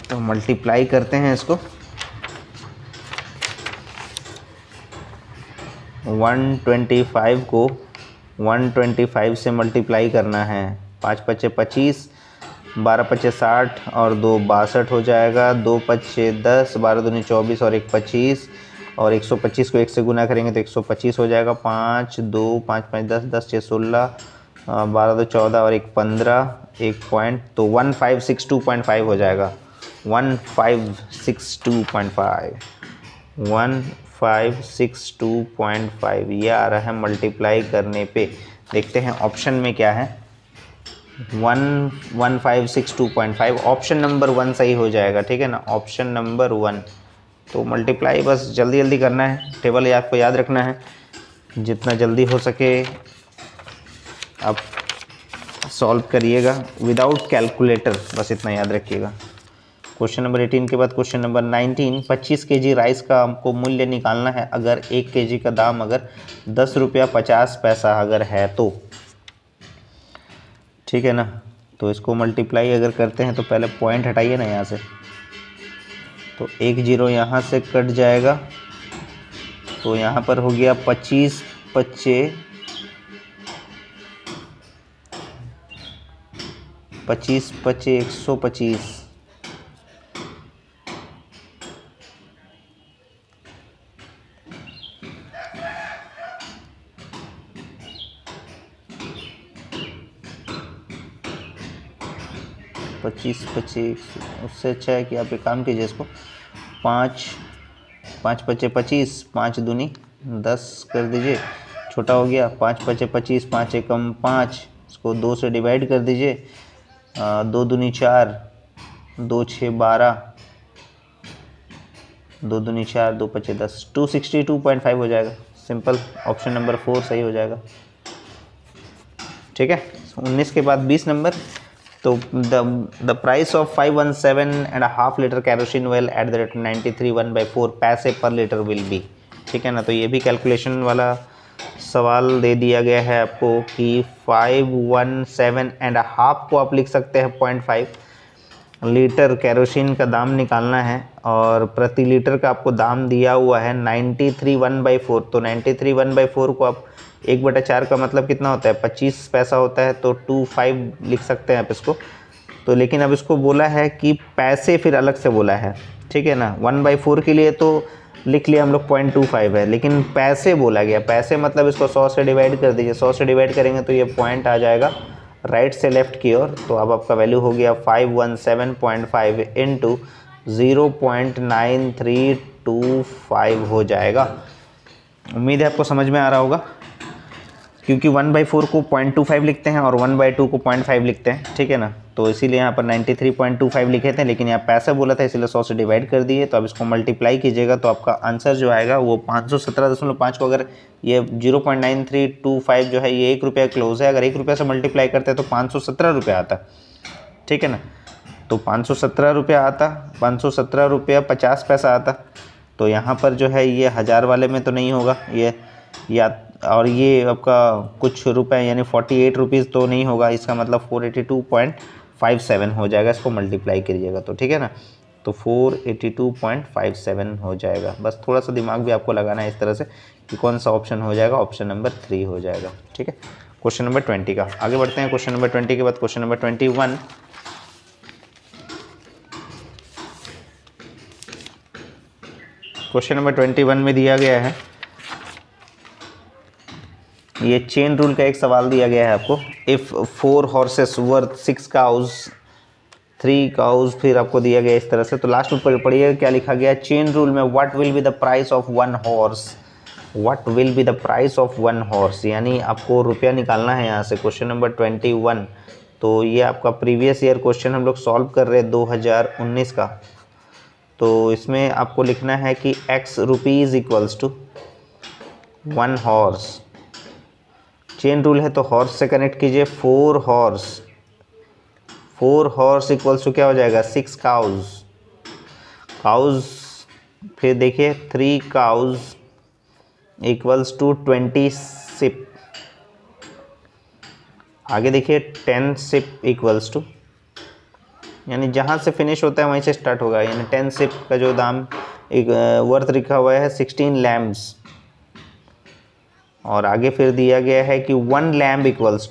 तो मल्टीप्लाई करते हैं इसको। 125 को 125 से मल्टीप्लाई करना है। 5 पच्चे 25, 12 पच्चे 60 और 2 62 हो जाएगा। 2 पच्चे 10, 12 दूनी 24 और 1 25, और 125 को 1 से गुना करेंगे तो 125 हो जाएगा। 5 2 5 5 10, 10 6 16, 12 2 14 और 1 15, 1 पॉइंट, तो 1562.5 हो जाएगा। 1562.5, 1562.5 ये आ रहा है मल्टीप्लाई करने पे। देखते हैं ऑप्शन में क्या है। 11,562.5 ऑप्शन नंबर 1 सही हो जाएगा, ठीक है ना, ऑप्शन नंबर 1। तो मल्टीप्लाई बस जल्दी जल्दी करना है, टेबल आपको याद रखना है, जितना जल्दी हो सके आप सॉल्व करिएगा विदाउट कैलकुलेटर, बस इतना याद रखिएगा। क्वेश्चन नंबर 18 के बाद क्वेश्चन नंबर 19, 25 केजी राइस का हमको मूल्य निकालना है अगर 1 केजी का दाम अगर 10 रुपया 50 पैसा अगर है तो, ठीक है ना। तो इसको मल्टीप्लाई अगर करते हैं तो पहले पॉइंट हटाइए ना यहाँ से, तो 1 0 यहाँ से कट जाएगा, तो यहाँ पर हो गया 25 25 25 125। उससे अच्छा है कि आप एक काम कीजिए, इसको 5 5 5 25, 5 दूनी 10 कर दीजिए, छोटा हो गया, 5 5 25, 5 एकम 5, इसको 2 से डिवाइड कर दीजिए, 2 दूनी 4, 2 6 12, 2 दूनी 4, 2 5 10, 262.5 हो जाएगा। सिंपल, ऑप्शन नंबर 4 सही हो जाएगा, ठीक है। 19 के बाद 20 नंबर, तो the price of 517.5 litre kerosene oil at the rate 93 1/4 पैसे पर लीटर विल बी, ठीक है ना। तो ये भी कैलकुलेशन वाला सवाल दे दिया गया है आपको कि 517.5 को आप लिख सकते हैं 0.5 लीटर कैरोसिन का दाम निकालना है, और प्रति लीटर का आपको दाम दिया हुआ है 93 1/4। तो 93 1/4 को आप 1/4 का मतलब कितना होता है, 25 पैसा होता है, तो 25 लिख सकते हैं आप इसको। तो लेकिन अब इसको बोला है कि पैसे फिर अलग से बोला है, ठीक है ना। 1/4 के लिए तो लिख लिया हम लोग 0.25 है, लेकिन पैसे बोला गया, पैसे मतलब इसको 100 से डिवाइड कर दीजिए, 100 से डिवाइड करेंगे तो ये पॉइंट आ जाएगा राइट से लेफ्ट की ओर। तो अब आपका वैल्यू हो गया 517.5 इंटू 0.9325 हो जाएगा। उम्मीद है आपको समझ में आ रहा होगा, क्योंकि 1/4 को 0.25 लिखते हैं और 1/2 को 0.5 लिखते हैं, ठीक है ना। तो इसीलिए यहाँ पर 93.25 लिखे थे, लेकिन यहाँ पैसा बोला था इसलिए 100 से डिवाइड कर दिए। तो अब इसको मल्टीप्लाई कीजिएगा तो आपका आंसर जो आएगा वो 517.5 को, अगर ये 0.9325 जो है ये 1 रुपया क्लोज है, अगर 1 रुपया से मल्टीप्लाई करते हैं तो 517 रुपया आता, ठीक है ना। तो 517 रुपया आता, 517 रुपया 50 पैसा आता। तो यहाँ पर जो है ये 1000 वाले में तो नहीं होगा ये, या और ये आपका कुछ रुपए यानी 48 रुपीज़ तो नहीं होगा, इसका मतलब 482.57 हो जाएगा। इसको मल्टीप्लाई करिएगा तो, ठीक है ना। तो 482.57 हो जाएगा। बस थोड़ा सा दिमाग भी आपको लगाना है इस तरह से कि कौन सा ऑप्शन हो जाएगा, ऑप्शन नंबर 3 हो जाएगा, ठीक है। क्वेश्चन नंबर 20 का आगे बढ़ते हैं। क्वेश्चन नंबर 20 के बाद क्वेश्चन नंबर 21। क्वेश्चन नंबर 21 में दिया गया है, ये चेन रूल का एक सवाल दिया गया है आपको। If 4 horses worth 6 cows 3 cows, फिर आपको दिया गया इस तरह से। तो लास्ट ऊपर पढ़िए क्या लिखा गया है चेन रूल में, what will be the price of 1 horse, what will be the price of 1 horse, यानी आपको रुपया निकालना है यहाँ से। क्वेश्चन नंबर 21, तो ये आपका प्रीवियस ईयर क्वेश्चन हम लोग सॉल्व कर रहे हैं 2019 का। तो इसमें आपको लिखना है कि x rupees equals to 1 horse, chain rule है तो हॉर्स से कनेक्ट कीजिए, 4 हॉर्स इक्वल्स टू क्या हो जाएगा 6 काउज, फिर देखिए 3 काउज इक्वल्स टू 20 सिप, आगे देखिए 10 सिप इक्वल्स टू, यानी जहाँ से फिनिश होता है वहीं से स्टार्ट होगा, यानी 10 सिप का जो दाम एक वर्थ लिखा हुआ है 16 लैम्ब्स, और आगे फिर दिया गया है कि 1 लैम्ब इक्वल्स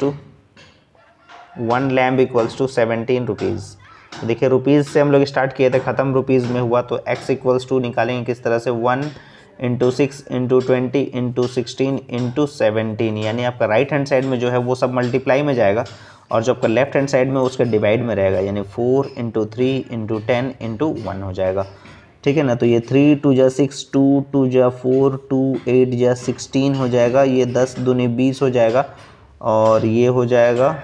टू 17 रुपीज़। देखिए रुपीज़ से हम लोग स्टार्ट किए थे, ख़त्म रुपीज़ में हुआ, तो x इक्वल्स टू निकालेंगे किस तरह से 1 × 6 × 20 × 16 × 17, यानी आपका राइट हैंड साइड में जो है वो सब मल्टीप्लाई में जाएगा, और जो आपका लेफ्ट हैंड साइड में उसका डिवाइड में रहेगा, यानी 4 × 3 × 10 × 1 हो जाएगा, ठीक है ना। तो ये 3 2 जा 6, 2 2 जा 4, 2 8 जा 16 हो जाएगा, ये 10 दूनी 20 हो जाएगा, और ये हो जाएगा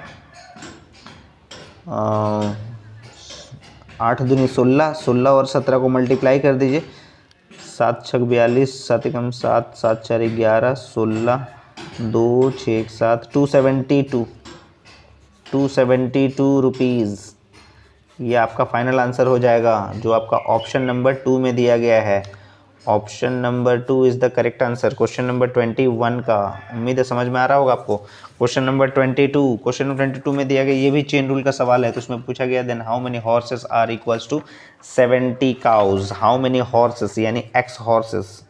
8 दूनी 16, 16 और 17 को मल्टीप्लाई कर दीजिए। 7 छक 42, 7 एकम 7, 7 चार 11, 16, 2 6 1 7, 272 रुपीज़। ये आपका फाइनल आंसर हो जाएगा जो आपका ऑप्शन नंबर 2 में दिया गया है। Option number 2 is the correct answer question number 21 का। उम्मीद है समझ में आ रहा होगा आपको। क्वेश्चन नंबर 22 में दिया गया, ये भी चेन रूल का सवाल है। तो उसमें पूछा गया then how many horses are equals to 70 cows. How many horses यानी एक्स हॉर्सेस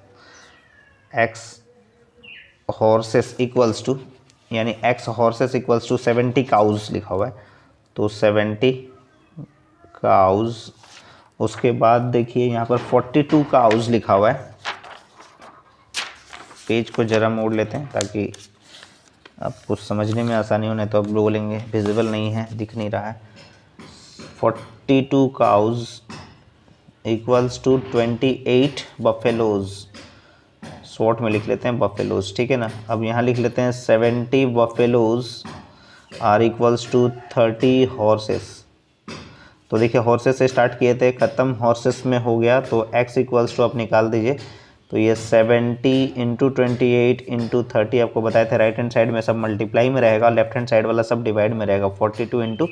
इक्वल्स टू यानी x horses equals to 70 cows लिखा हुआ है। तो 70 काउज, उसके बाद देखिए यहाँ पर 42 काउज लिखा हुआ है। पेज को जरा मोड़ लेते हैं ताकि आपको समझने में आसानी हो, नहीं तो आप बोलेंगे विजिबल नहीं है, दिख नहीं रहा है। 42 cows equals to 28 buffaloes. Short में लिख लेते हैं बफेलोज, ठीक है ना। अब यहाँ लिख लेते हैं 70 buffaloes are equals to 30 horses. तो देखिए हॉर्सेस से स्टार्ट किए थे, ख़त्म हॉर्सेस में हो गया, तो x इक्वल्स टू आप निकाल दीजिए। तो ये 70 इंटू 28 इंटू 30 आपको बताए थे राइट हैंड साइड में सब मल्टीप्लाई में रहेगा, लेफ्ट हैंड साइड वाला सब डिवाइड में रहेगा। 42 इंटू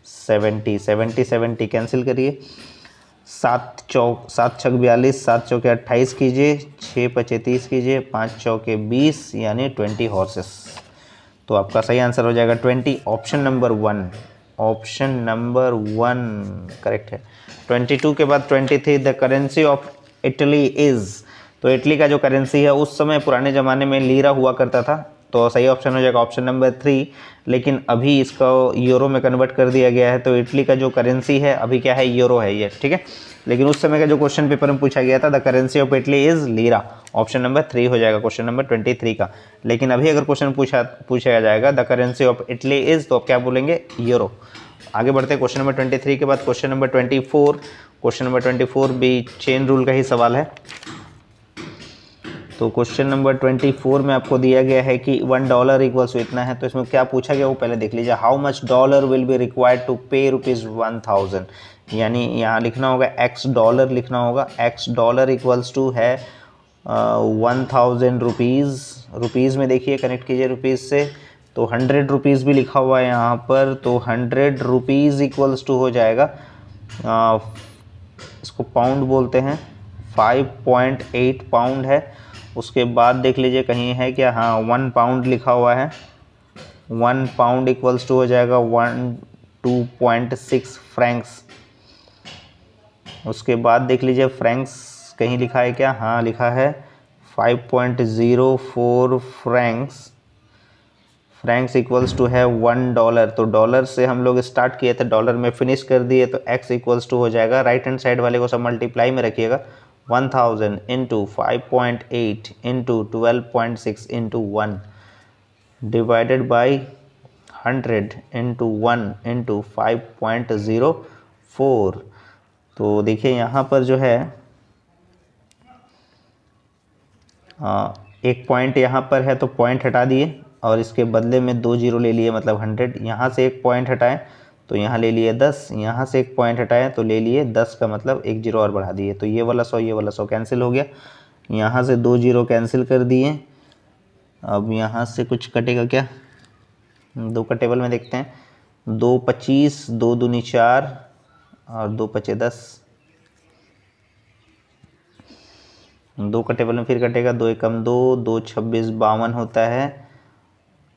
70, 70 कैंसिल करिए। 7 छक 42, 7 चौके 28 कीजिए, 6 पचे 30 कीजिए, 5 चौके 20 यानी 20 हॉर्सेस। तो आपका सही आंसर हो जाएगा 20, option number 1। Option number 1 correct है। 22 के बाद 23, the currency of Italy is. तो इटली का जो करेंसी है उस समय पुराने ज़माने में लीरा हुआ करता था, तो सही ऑप्शन हो जाएगा ऑप्शन नंबर 3। लेकिन अभी इसको यूरो में कन्वर्ट कर दिया गया है, तो इटली का जो करेंसी है अभी क्या है, यूरो है ये, ठीक है। लेकिन उस समय का जो क्वेश्चन पेपर में पूछा गया था, the currency of Italy is lira, option number 3 हो जाएगा क्वेश्चन नंबर 23 का। लेकिन अभी अगर क्वेश्चन पूछा जाएगा the currency of Italy is, तो आप क्या बोलेंगे, यूरो। आगे बढ़ते हैं क्वेश्चन नंबर 23 के बाद क्वेश्चन नंबर 24। क्वेश्चन नंबर 24 भी चेन रूल का ही सवाल है। तो क्वेश्चन नंबर 24 में आपको दिया गया है कि $1 इक्वल्स टू इतना है। तो इसमें क्या पूछा गया वो पहले देख लीजिए। How much dollar will be required to pay ₹1000, यानी यहाँ लिखना होगा x डॉलर लिखना होगा। x डॉलर इक्वल्स टू है 1000 रुपीज़। रुपीज़ में देखिए कनेक्ट कीजिए रुपीज़ से, तो 100 रुपीज़ भी लिखा हुआ है यहाँ पर। तो 100 रुपीज़ इक्वल्स टू हो जाएगा, इसको पाउंड बोलते हैं, 5.8 पाउंड है। उसके बाद देख लीजिए कहीं है क्या, हाँ 1 पाउंड लिखा हुआ है। 1 पाउंड इक्वल्स टू हो जाएगा 2.6 फ्रैंक्स। उसके बाद देख लीजिए फ्रैंक्स कहीं लिखा है क्या, हाँ लिखा है 5.04 फ्रैंक्स। फ्रैंक्स इक्वल्स टू है $1। तो डॉलर से हम लोग स्टार्ट किए थे, डॉलर में फिनिश कर दिए, तो x इक्वल्स टू हो जाएगा, राइट हैंड साइड वाले को सब मल्टीप्लाई में रखिएगा, 1000 into 5.8 into 12.6 into 1 divided by 100 into 1 into 5.04। तो देखिए यहाँ पर जो है एक पॉइंट यहाँ पर है, तो पॉइंट हटा दिए और इसके बदले में 2 जीरो ले लिए, मतलब 100। यहाँ से एक पॉइंट हटाएं तो यहाँ ले लिए 10, यहाँ से एक पॉइंट हटाएं तो ले लिए 10 का मतलब एक जीरो और बढ़ा दिए। तो ये वाला 100 ये वाला 100 कैंसिल हो गया, यहाँ से 2 जीरो कैंसिल कर दिए। अब यहाँ से कुछ कटेगा क्या, 2 का टेबल में देखते हैं। 2 25, 2 दूनी 4 और 2 पचे 10। 2 का टेबल में फिर कटेगा, 2 एकम 2, 2 26 52 होता है।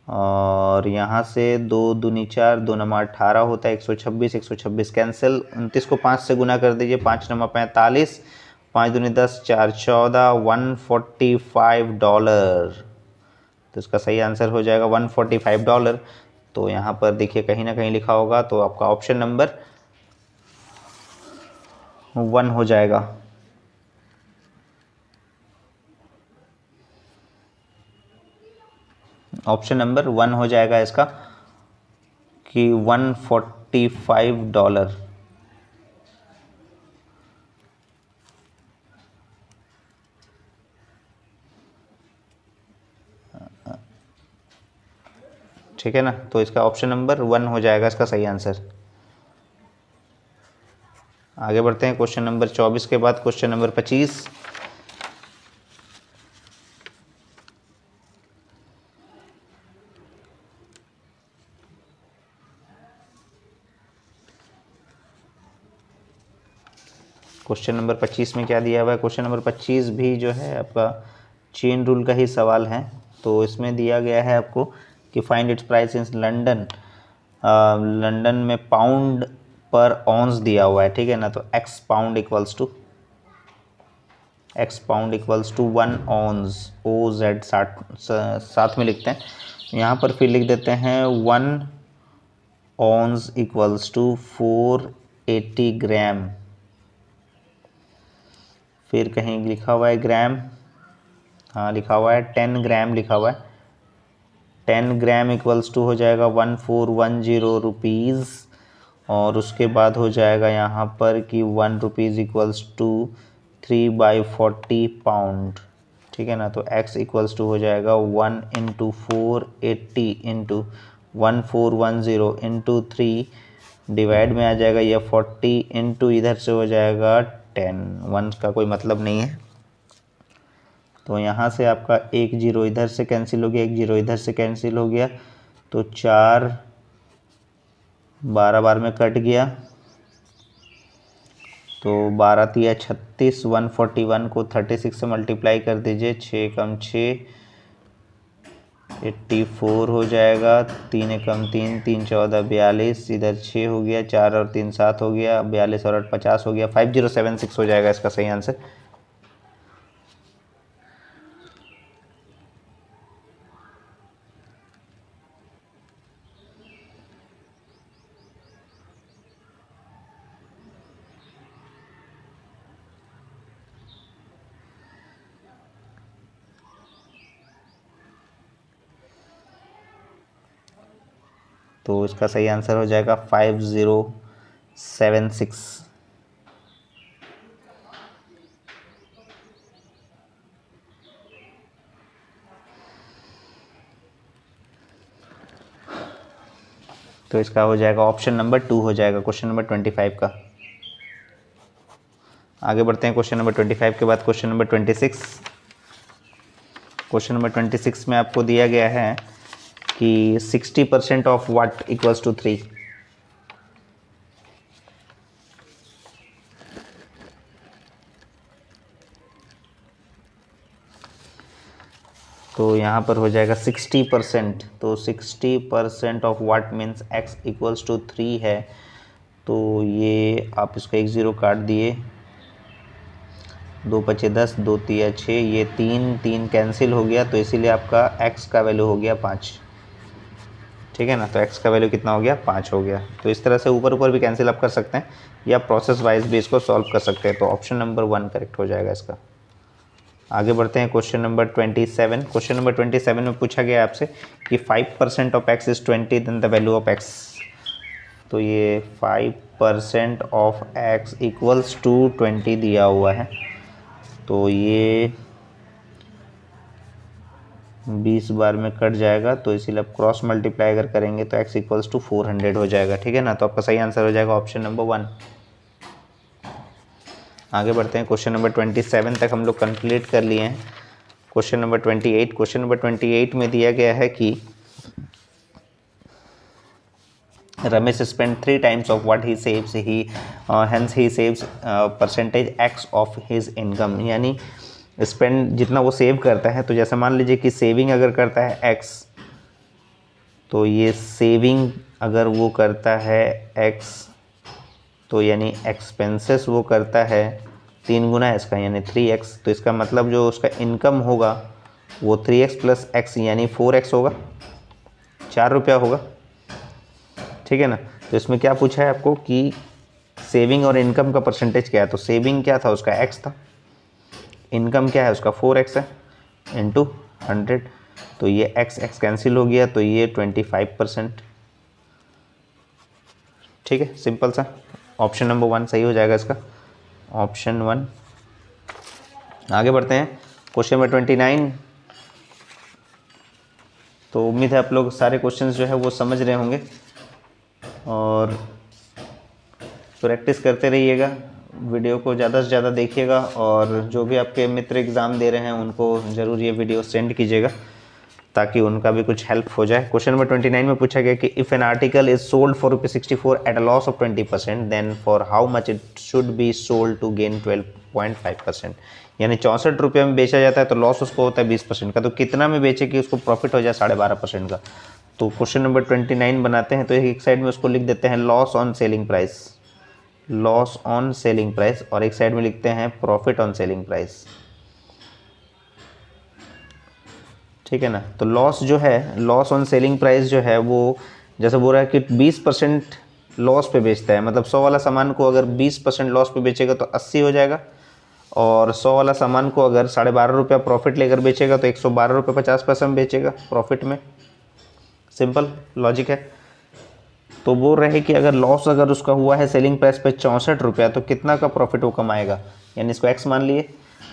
और यहाँ से 2 दूनी 4, 2 नमा 18 होता है, 126, 126 कैंसिल। 29 को 5 से गुना कर दीजिए, 5 नमा 45, 5 दूनी 10, 4 14, $145। तो इसका सही आंसर हो जाएगा $145। तो यहाँ पर देखिए कहीं ना कहीं लिखा होगा, तो आपका ऑप्शन नंबर 1 हो जाएगा। ऑप्शन नंबर 1 हो जाएगा इसका कि $145। ठीक है ना, तो इसका ऑप्शन नंबर 1 हो जाएगा इसका सही आंसर। आगे बढ़ते हैं क्वेश्चन नंबर 24 के बाद क्वेश्चन नंबर 25। क्वेश्चन नंबर 25 में क्या दिया हुआ है? क्वेश्चन नंबर 25 भी जो है आपका चेन रूल का ही सवाल है। तो इसमें दिया गया है आपको कि find its price in London. London में पाउंड पर ऑन्स दिया हुआ है, ठीक है ना। तो x pound equals to 1 ounce, OZ साथ में लिखते हैं। यहाँ पर फिर लिख देते हैं 1 ऑन्स इक्वल्स टू 480 ग्राम। फिर कहीं लिखा हुआ है ग्राम, हाँ लिखा हुआ है 10 ग्राम लिखा हुआ है। 10 ग्राम इक्वल्स टू हो जाएगा 1410 रुपीज़। और उसके बाद हो जाएगा यहाँ पर कि 1 रुपीज़ इक्वल्स टू 3/40 पाउंड, ठीक है ना। तो x इक्वल्स टू हो जाएगा 1 × 480 × 1410 × 3 डिवाइड में आ जाएगा ये 40 इंटू इधर से हो जाएगा 10। 1 का कोई मतलब नहीं है, तो यहाँ से आपका 1 0 इधर से कैंसिल हो गया, 1 0 इधर से कैंसिल हो गया। तो 4 12 बार में कट गया, तो 12 तिया 36। 141 को 36 से मल्टीप्लाई कर दीजिए, 6 कम 6 84 हो जाएगा। 3 एकम 3, 3 14 42, इधर 6 हो गया, 4 और 3 7 हो गया, 42 और 8 50 हो गया। 5076 हो जाएगा इसका सही आंसर। तो इसका सही आंसर हो जाएगा 5076। तो इसका हो जाएगा ऑप्शन नंबर 2 हो जाएगा क्वेश्चन नंबर 25 का। आगे बढ़ते हैं क्वेश्चन नंबर 25 के बाद क्वेश्चन नंबर 26। क्वेश्चन नंबर 26 में आपको दिया गया है कि 60% ऑफ वाट इक्वल्स टू 3। तो यहाँ पर हो जाएगा 60%। तो 60% of what means x equals to 3 है। तो ये आप इसको 1 0 काट दिए, 2 5 10, 2 3 6, ये 3 कैंसिल हो गया, तो इसीलिए आपका x का वैल्यू हो गया 5, ठीक है ना। तो x का वैल्यू कितना हो गया? 5 हो गया। तो इस तरह से ऊपर ऊपर भी कैंसिल आप कर सकते हैं या प्रोसेस वाइज भी इसको सॉल्व कर सकते हैं। तो ऑप्शन नंबर 1 करेक्ट हो जाएगा इसका। आगे बढ़ते हैं क्वेश्चन नंबर 27। क्वेश्चन नंबर 27 में पूछा गया आपसे कि 5% of x is 20 then the value of x। तो ये 5% ऑफ x इक्वल्स टू 20 दिया हुआ है। तो ये 20 बार में कट जाएगा, तो इसीलिए आप क्रॉस मल्टीप्लाई अगर करेंगे तो x इक्वल्स टू 400 हो जाएगा, ठीक है ना। तो आपका सही आंसर हो जाएगा ऑप्शन नंबर 1। आगे बढ़ते हैं क्वेश्चन नंबर 27 तक हम लोग कंप्लीट कर लिए हैं। Question number 28। क्वेश्चन नंबर 28 में दिया गया है कि Ramesh spend 3 times of what he saves, hence he saves percentage x of his income. यानी स्पेंड जितना वो सेव करता है, तो जैसे मान लीजिए कि सेविंग अगर करता है x, तो ये सेविंग अगर वो करता है x, तो यानी एक्सपेंसेस वो करता है 3 गुना इसका यानी 3x। तो इसका मतलब जो उसका इनकम होगा वो 3x प्लस x यानी 4x होगा, 4 रुपया होगा, ठीक है ना। तो इसमें क्या पूछा है आपको कि सेविंग और इनकम का परसेंटेज क्या है। तो सेविंग क्या था उसका x था, इनकम क्या है उसका 4x है इंटू 100। तो ये x कैंसिल हो गया, तो ये 25%, ठीक है, सिंपल सा। ऑप्शन नंबर 1 सही हो जाएगा इसका, ऑप्शन 1। आगे बढ़ते हैं क्वेश्चन नंबर 29। तो उम्मीद है आप लोग सारे क्वेश्चंस जो है वो समझ रहे होंगे और प्रैक्टिस करते रहिएगा। वीडियो को ज़्यादा से ज़्यादा देखिएगा और जो भी आपके मित्र एग्ज़ाम दे रहे हैं उनको ज़रूर ये वीडियो सेंड कीजिएगा ताकि उनका भी कुछ हेल्प हो जाए। क्वेश्चन नंबर 29 में पूछा गया कि if an article is sold for ₹64 at a loss of 20%, then for how much it should be sold to gain 12.5%। यानी 64 रुपये में बेचा जाता है तो लॉस उसको होता है 20% का, तो कितना में बेचे कि उसको प्रॉफिट हो जाए 12.5% का। तो क्वेश्चन नंबर 29 बनाते हैं, तो एक साइड में उसको लिख देते हैं loss on selling price, loss on selling price, और एक साइड में लिखते हैं प्रॉफिट ऑन सेलिंग प्राइस। ठीक है ना। तो लॉस जो है, लॉस ऑन सेलिंग प्राइस जो है वो जैसे बोल रहा है कि 20% लॉस पे बेचता है, मतलब 100 वाला सामान को अगर 20% लॉस पे बेचेगा तो 80 हो जाएगा, और 100 वाला सामान को अगर 12.5 रुपया प्रॉफिट लेकर बेचेगा तो 112 रुपये 50 पैसे में बेचेगा प्रॉफिट में। सिंपल लॉजिक है। तो बोल रहे हैं कि अगर लॉस अगर उसका हुआ है सेलिंग प्राइस पे 64 रुपया तो कितना का प्रॉफिट वो कमाएगा, यानी इसको एक्स मान लिए।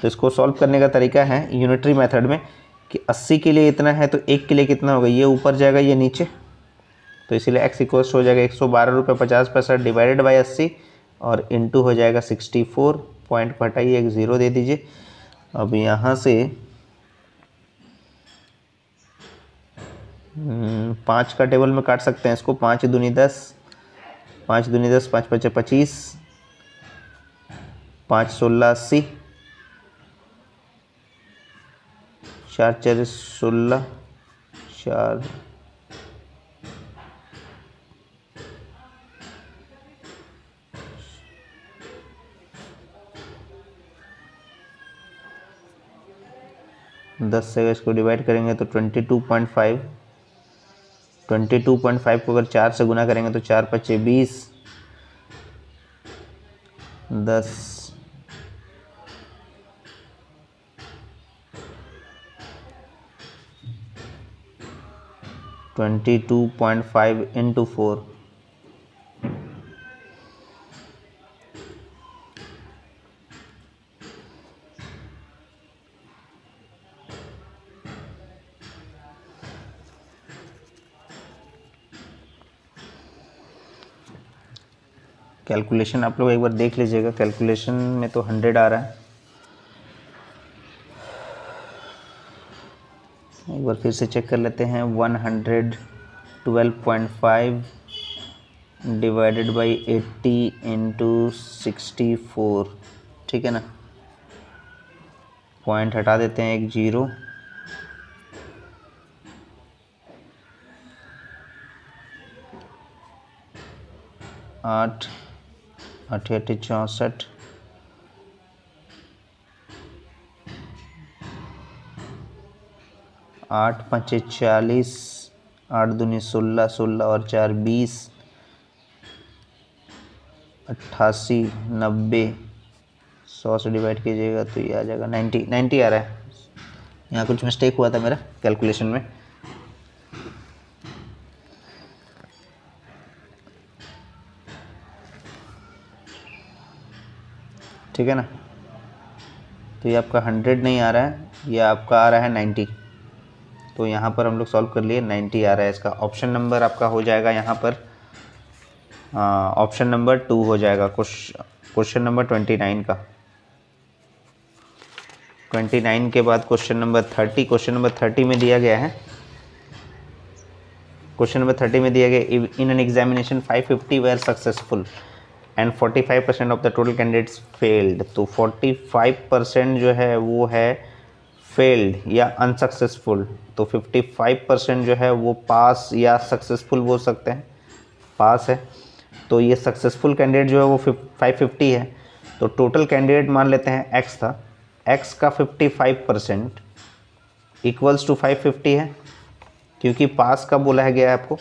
तो इसको सॉल्व करने का तरीका है यूनिटरी मेथड में कि 80 के लिए इतना है तो 1 के लिए कितना होगा, ये ऊपर जाएगा ये नीचे, तो इसीलिए एक्स इक्वल्स हो जाएगा 112 रुपये 50 पैसा डिवाइडेड बाई 80 और इंटू हो जाएगा 64, पॉइंट को हटाइए, एक ज़ीरो दे दीजिए। अब यहाँ से 5 का टेबल में काट सकते हैं इसको, 5 दूनी 10, 5 दूनी 10, 5 पचे 25, 5 16 80, 4 4 16, 4 10 से इसको डिवाइड करेंगे तो 22.5, 22.5 को अगर 4 से गुना करेंगे तो 4 पचे 20, 10 22.5 इंटू 4, कैलकुलेशन आप लोग एक बार देख लीजिएगा, कैलकुलेशन में तो 100 आ रहा है। एक बार फिर से चेक कर लेते हैं, 112.5 डिवाइडेड बाई 80 इंटू 64, ठीक है ना। पॉइंट हटा देते हैं, एक जीरो, आठ 8 8 64, 8 5 40, 8 दूनी 16, 16 और 4 20, 88, 90, 100 से डिवाइड कीजिएगा तो ये आ जाएगा 90 आ रहा है। यहाँ कुछ मिस्टेक हुआ था मेरा कैलकुलेशन में। ठीक है ना। तो ये आपका 100 नहीं आ रहा है, ये आपका आ रहा है 90। तो यहाँ पर हम लोग सॉल्व कर लिए, 90 आ रहा है इसका। ऑप्शन नंबर आपका हो जाएगा यहाँ पर ऑप्शन नंबर 2 हो जाएगा क्वेश्चन नंबर 29 का। 29 के बाद क्वेश्चन नंबर 30, क्वेश्चन नंबर 30 में दिया गया है, क्वेश्चन नंबर 30 में दिया गया in an examination 550 were successful and 45% of the total candidates failed. तो 45% जो है वो है फेल्ड या अनसक्सेसफुल, तो 55% जो है वो पास या सक्सेसफुल बोल सकते हैं, पास है। तो ये सक्सेसफुल कैंडिडेट जो है वो 550 है। तो टोटल कैंडिडेट मान लेते हैं x था, x का 55% इक्वल्स टू 550 है, क्योंकि पास का बोला है गया है आपको।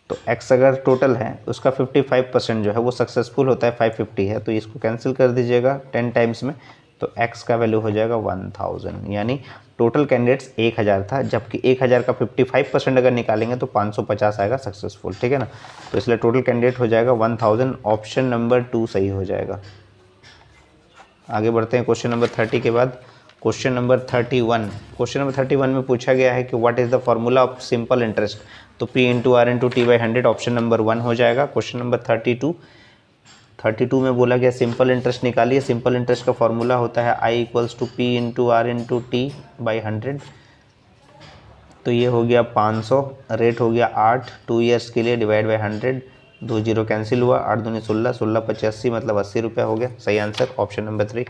तो x अगर टोटल है उसका 55% जो है वो सक्सेसफुल होता है, 550 है, तो इसको कैंसिल कर दीजिएगा 10 टाइम्स में, तो x का वैल्यू हो जाएगा 1000। यानी टोटल कैंडिडेट्स 1000 था, जबकि 1000 का 55% अगर निकालेंगे तो 550 आएगा सक्सेसफुल। ठीक है ना। तो इसलिए टोटल कैंडिडेट हो जाएगा 1000, ऑप्शन नंबर 2 सही हो जाएगा। आगे बढ़ते हैं क्वेश्चन नंबर 30 के बाद क्वेश्चन नंबर 31। क्वेश्चन नंबर 31 में पूछा गया है कि what is the formula of simple interest. तो P into R into T by 100 option number 1 हो जाएगा। क्वेश्चन नंबर 32 32 में बोला गया सिंपल इंटरेस्ट निकालिए। सिंपल इंटरेस्ट का फॉर्मूला होता है I equals to P into R into T by 100। तो ये हो गया 500, रेट हो गया 8, 2 ईयर्स के लिए डिवाइड बाई 100, 2 जीरो कैंसिल हुआ, 8 दूनी 16, 16 पचे 80 मतलब 80 रुपया हो गया। सही आंसर ऑप्शन नंबर 3।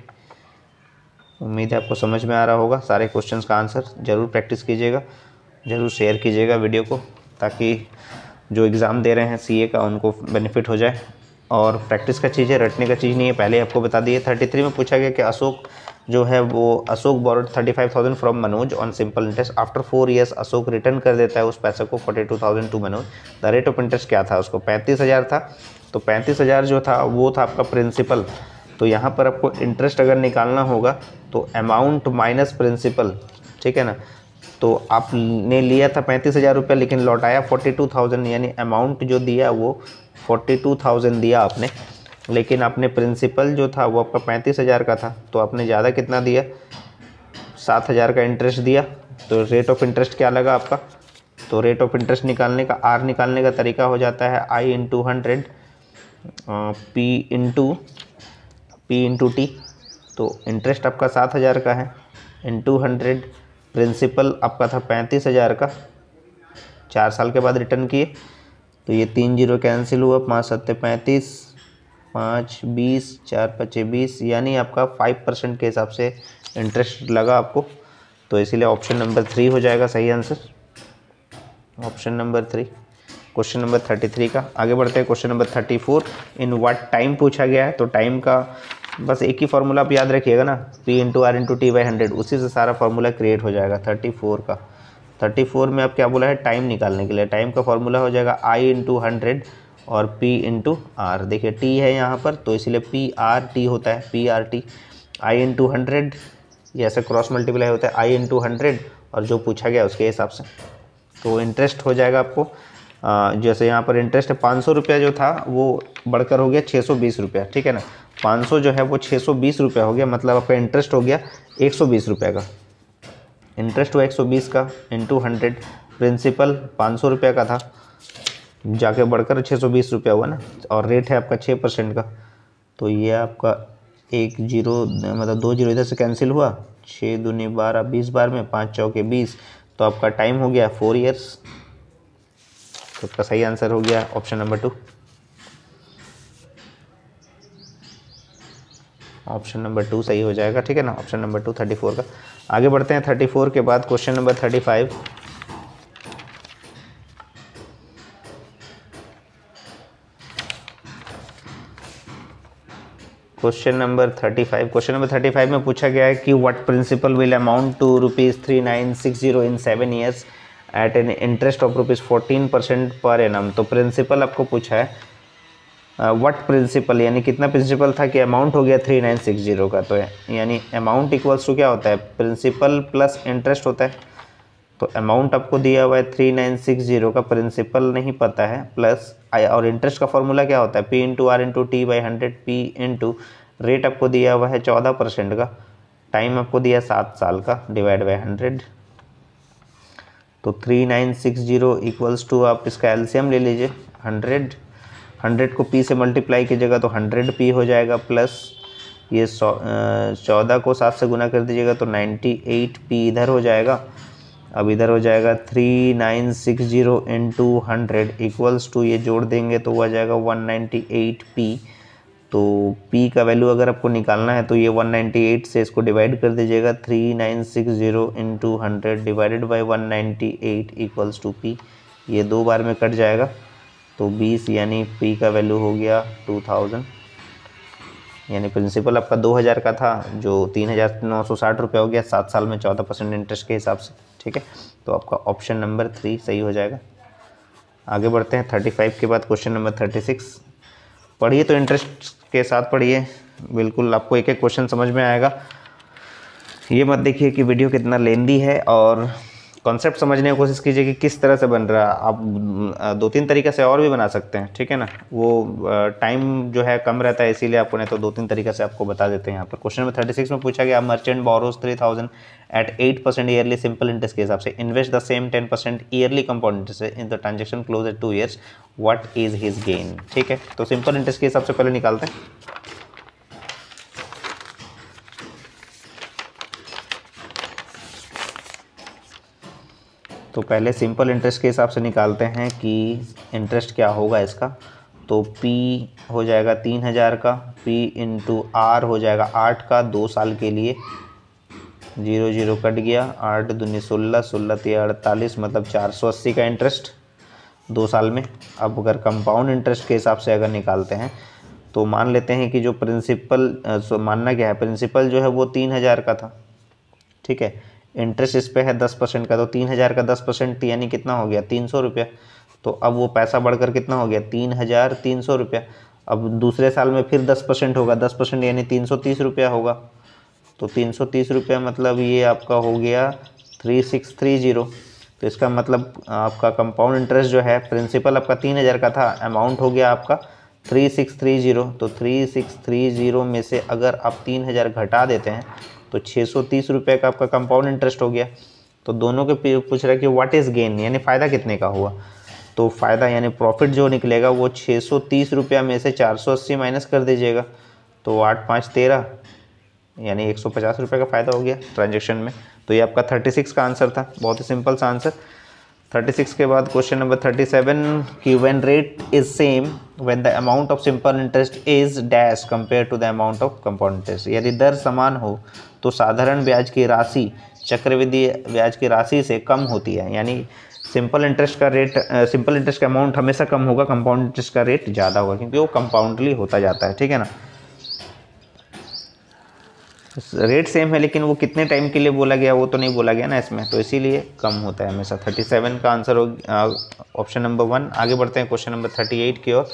उम्मीद है आपको समझ में आ रहा होगा। सारे क्वेश्चंस का आंसर ज़रूर प्रैक्टिस कीजिएगा, ज़रूर शेयर कीजिएगा वीडियो को, ताकि जो एग्ज़ाम दे रहे हैं सीए का उनको बेनिफिट हो जाए। और प्रैक्टिस का चीज़ है, रटने का चीज़ नहीं है, पहले आपको बता दिए। 33 में पूछा गया कि अशोक जो है वो Ashok borrowed 35,000 from Manoj on simple interest. After 4 years Ashok return कर देता है उस पैसे को 42,000 to Manoj. The rate of interest क्या था उसको? 35,000 था। तो 35,000 जो था वो था आपका प्रिंसिपल। तो यहाँ पर आपको इंटरेस्ट अगर निकालना होगा तो अमाउंट माइनस प्रिंसिपल, ठीक है ना। तो आपने लिया था 35,000 रुपये लेकिन लौटाया 42,000, यानी अमाउंट जो दिया वो 42,000 दिया आपने, लेकिन आपने प्रिंसिपल जो था वो आपका 35,000 का था। तो आपने ज़्यादा कितना दिया? 7,000 का इंटरेस्ट दिया। तो रेट ऑफ इंटरेस्ट क्या लगा आपका? तो रेट ऑफ इंटरेस्ट निकालने का, आर निकालने का तरीका हो जाता है I into 100 P into T. तो इंटरेस्ट आपका 7,000 का है इंटू 100, प्रिंसिपल आपका था 35,000 का, 4 साल के बाद रिटर्न किए। तो ये 3 जीरो कैंसिल हुआ, 5 सत्ते 35, 5 20, 4 पचे 20, यानी आपका 5% के हिसाब से इंटरेस्ट लगा आपको। तो इसीलिए ऑप्शन नंबर 3 हो जाएगा सही answer, option number 3। Question number 33 का आगे बढ़ते हैं। Question number 34, in what time पूछा गया है। तो टाइम का बस एक ही फार्मूला आप याद रखिएगा ना, P into R into T by 100, उसी से सारा फार्मूला क्रिएट हो जाएगा 34 का। 34 में आप क्या बोला है? टाइम निकालने के लिए। टाइम का फार्मूला हो जाएगा I इंटू 100 और P इंटू आर। देखिए T है यहाँ पर, तो इसलिए PRT होता है, PRT। I इंटू 100 ये ऐसे क्रॉस मल्टीप्लाई होता है, I इंटू 100 और जो पूछा गया उसके हिसाब से। तो इंटरेस्ट हो जाएगा आपको जैसे यहाँ पर इंटरेस्ट है 500 रुपया जो था वो बढ़कर हो गया 620 रुपया, ठीक है ना। 500 जो है वो 620 रुपया हो गया, मतलब आपका इंटरेस्ट हो गया 120 रुपये का। इंटरेस्ट हुआ 120 का इंटू 100, प्रिंसिपल 500 रुपये का था, जाके बढ़कर 620 रुपया हुआ ना, और रेट है आपका 6% का। तो ये आपका 1 जीरो मतलब 2 जीरो इधर से कैंसिल हुआ, 6 दूनी 12, 20 बार में 5 चौके 20। तो आपका टाइम हो गया 4 ईयर्स। तो आपका सही आंसर हो गया ऑप्शन नंबर 2, ऑप्शन नंबर 2 सही हो जाएगा, ठीक है ना। ऑप्शन नंबर 2 34 का। आगे बढ़ते हैं 34 के बाद क्वेश्चन नंबर 35। क्वेश्चन नंबर 35 में पूछा गया है कि what principal will amount to ₹3960 in 7 years at an interest of ₹14% per annum. तो प्रिंसिपल आपको पूछा है व्हाट प्रिंसिपल, यानी कितना प्रिंसिपल था कि अमाउंट हो गया 3960 का। तो यानी अमाउंट इक्वल्स टू क्या होता है? प्रिंसिपल प्लस इंटरेस्ट होता है। तो अमाउंट आपको दिया हुआ है 3960 का, प्रिंसिपल नहीं पता है, प्लस और इंटरेस्ट का फॉर्मूला क्या होता है? P into R into T by 100, P into rate आपको दिया हुआ है 14% का, टाइम आपको दिया 7 साल का, डिवाइड बाई 100। तो 3960 इक्वल्स टू, आप इसका एलसीएम ले लीजिए 100 को P से मल्टीप्लाई कीजिएगा तो 100P हो जाएगा, प्लस ये 14 को 7 से गुना कर दीजिएगा तो 98P इधर हो जाएगा। अब इधर हो जाएगा 3960 इंटू 100 इक्वल्स टू, ये जोड़ देंगे तो आ जाएगा 198P। तो P का वैल्यू अगर आपको निकालना है तो ये 198 से इसको डिवाइड कर दीजिएगा, 3960 into 100 divided by 198 equals to P। ये 2 बार में कट जाएगा तो 20, यानी P का वैल्यू हो गया 2000। यानी प्रिंसिपल आपका 2000 का था जो 3960 रुपये हो गया 7 साल में 14% इंटरेस्ट के हिसाब से, ठीक है। तो आपका ऑप्शन नंबर 3 सही हो जाएगा। आगे बढ़ते हैं 35 के बाद क्वेश्चन नंबर 36। पढ़िए तो इंटरेस्ट के साथ पढ़िए, बिल्कुल आपको एक एक क्वेश्चन समझ में आएगा। ये मत देखिए कि वीडियो कितना लेंदी है और कॉन्सेप्ट समझने की कोशिश कीजिए कि किस तरह से बन रहा है। आप 2-3 तरीके से और भी बना सकते हैं, ठीक है ना। वो टाइम जो है कम रहता है, इसीलिए आपको नहीं तो 2-3 तरीके से आपको बता देते हैं यहाँ पर। क्वेश्चन नंबर 36 में पूछा गया, merchant borrows 3000 at 8% yearly simple interest के हिसाब से, invest the same 10% yearly compound interest in the transaction close at 2 years, what is his gain. ठीक है, तो सिंपल इंटरेस्ट के हिसाब से पहले निकालते हैं। तो पहले सिंपल इंटरेस्ट के हिसाब से निकालते हैं कि इंटरेस्ट क्या होगा इसका। तो P हो जाएगा 3000 का, P इंटू R हो जाएगा 8 का 2 साल के लिए, 0 0 कट गया, 8 दूनी 16, 16 3 48, मतलब 480 का इंटरेस्ट 2 साल में। अब अगर कंपाउंड इंटरेस्ट के हिसाब से अगर निकालते हैं तो मान लेते हैं कि जो प्रिंसिपल मानना क्या है, प्रिंसिपल जो है वो 3000 का था, ठीक है, इंटरेस्ट इस पे है 10% का, तो 3000 का 10% यानी कितना हो गया 300 रुपया। तो अब वो पैसा बढ़कर कितना हो गया 3300 रुपया। अब दूसरे साल में फिर 10% होगा, 10% यानी 330 रुपया होगा। तो 330 रुपया मतलब ये आपका हो गया 3630। तो इसका मतलब आपका कंपाउंड इंटरेस्ट जो है, प्रिंसिपल आपका 3000 का था, अमाउंट हो गया आपका 3630। तो 3630 में से अगर आप 3000 घटा देते हैं तो 630 रुपये का आपका कंपाउंड इंटरेस्ट हो गया। तो दोनों के पूछ रहा है कि व्हाट इज़ गेन, यानी फ़ायदा कितने का हुआ। तो फ़ायदा यानी प्रॉफिट जो निकलेगा वो 630 रुपया में से 480 माइनस कर दीजिएगा, तो 8 5 13, यानी 150 रुपये का फ़ायदा हो गया ट्रांजेक्शन में। तो ये आपका 36 का आंसर था, बहुत ही सिंपल सा आंसर। 36 के बाद क्वेश्चन नंबर 37 कि when rate is same when the amount of simple interest is dash compare to the amount of compound interest. यदि दर समान हो तो साधारण ब्याज की राशि चक्रवृद्धि ब्याज की राशि से कम होती है, यानी सिंपल इंटरेस्ट का रेट, सिंपल इंटरेस्ट का अमाउंट हमेशा कम होगा, कंपाउंड इंटरेस्ट का रेट ज़्यादा होगा, क्योंकि वो कंपाउंडली होता जाता है, ठीक है ना। रेट सेम है लेकिन वो कितने टाइम के लिए बोला गया वो तो नहीं बोला गया ना इसमें, तो इसीलिए कम होता है हमेशा। 37 का आंसर हो ऑप्शन नंबर 1। आगे बढ़ते हैं क्वेश्चन नंबर 38 की ओर।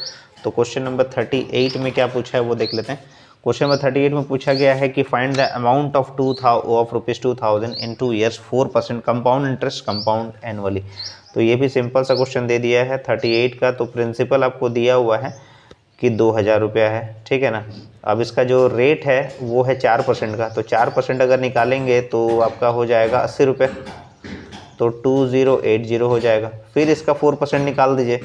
तो क्वेश्चन नंबर 38 में क्या पूछा है वो देख लेते हैं। क्वेश्चन नंबर 38 में पूछा गया है कि find the amount of ₹2000 in 2 years 4% compound interest compound annually. तो ये भी सिंपल सा क्वेश्चन दे दिया है 38 का। तो प्रिंसिपल आपको दिया हुआ है कि 2000 रुपया है, ठीक है ना। अब इसका जो रेट है वो है 4% का, तो 4% अगर निकालेंगे तो आपका हो जाएगा 80 रुपये, तो 2080 हो जाएगा। फिर इसका 4% निकाल दीजिए,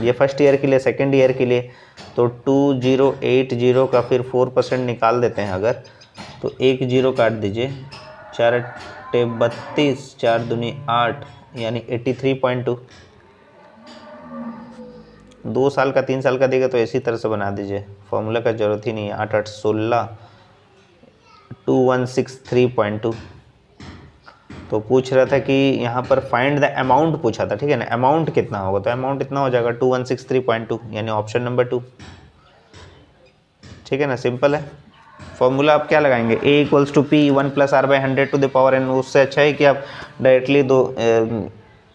ये फर्स्ट ईयर के लिए, सेकेंड ईयर के लिए, तो 2080 का फिर 4% निकाल देते हैं अगर, तो 1 0 काट दीजिए, 4 8 32, 4 दूनी 8, यानी 83.2। 2 साल का 3 साल का देगा तो इसी तरह से बना दीजिए, फॉर्मूला का ज़रूरत ही नहीं है। 8 8 16, 2163.2। तो पूछ रहा था कि यहाँ पर फाइंड द अमाउंट पूछा था, ठीक है ना, अमाउंट कितना होगा, तो अमाउंट इतना हो जाएगा 2163.2, यानी ऑप्शन नंबर 2, ठीक है ना, सिंपल है। फॉर्मूला आप क्या लगाएंगे, A = P 1 + R/100⁴ उससे अच्छा है कि आप डायरेक्टली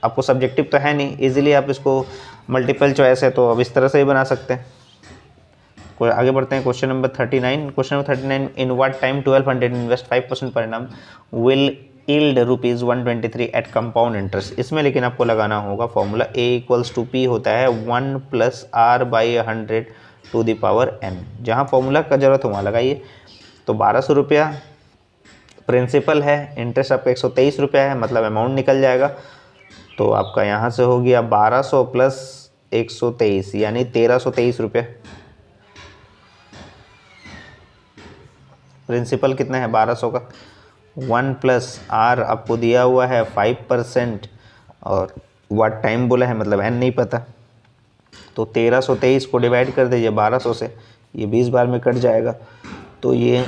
आपको सब्जेक्टिव तो है नहीं, इजीली आप इसको मल्टीपल चॉइस है तो अब इस तरह से ही बना सकते हैं। आगे बढ़ते हैं question number 39। Question number 39, in what time 1200 invest 5% per annum will yield ₹123 at compound interest. इसमें लेकिन आपको लगाना होगा फॉर्मूला A = P होता है 1 + R/100⁴n। जहाँ फॉर्मूला का जरूरत हो वहाँ लगाइए। तो 1200 रुपया प्रिंसिपल है, इंटरेस्ट आपका 123 रुपया है, मतलब अमाउंट निकल जाएगा। तो आपका यहाँ से हो गया 1200 + 123, यानी 1323 रुपये। प्रिंसिपल कितना है 1200 का, 1 + R आपको दिया हुआ है 5%, और व्हाट टाइम बोला है, मतलब n नहीं पता, तो 1323 को डिवाइड कर दीजिए 1200 से, ये 20 बार में कट जाएगा, तो ये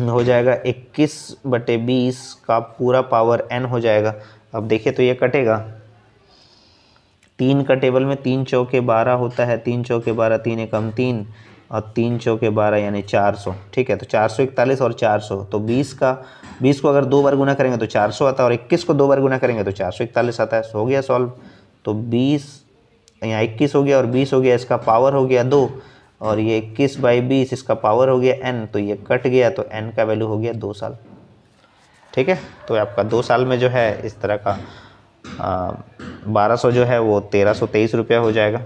हो जाएगा 21/20 का पूरा पावर n हो जाएगा। अब देखिए तो ये कटेगा, 3 का टेबल में 3 चौके 12 होता है, 3 चौके 12, 3 एकम 3, और 3 चौके 12 यानी 400, ठीक है। तो 441 और 400, तो 20 को अगर 2 बार गुना करेंगे तो 400 आता है, और 21 को 2 बार गुना करेंगे तो 441 आता है। हो गया सॉल्व। तो 20 यहाँ 21 हो गया और 20 हो गया, इसका पावर हो गया 2, और ये 21/20 इसका पावर हो गया n, तो ये कट गया, तो n का वैल्यू हो गया 2 साल, ठीक है। तो आपका 2 साल में जो है इस तरह का 1200 जो है वो 1323 रुपया हो जाएगा।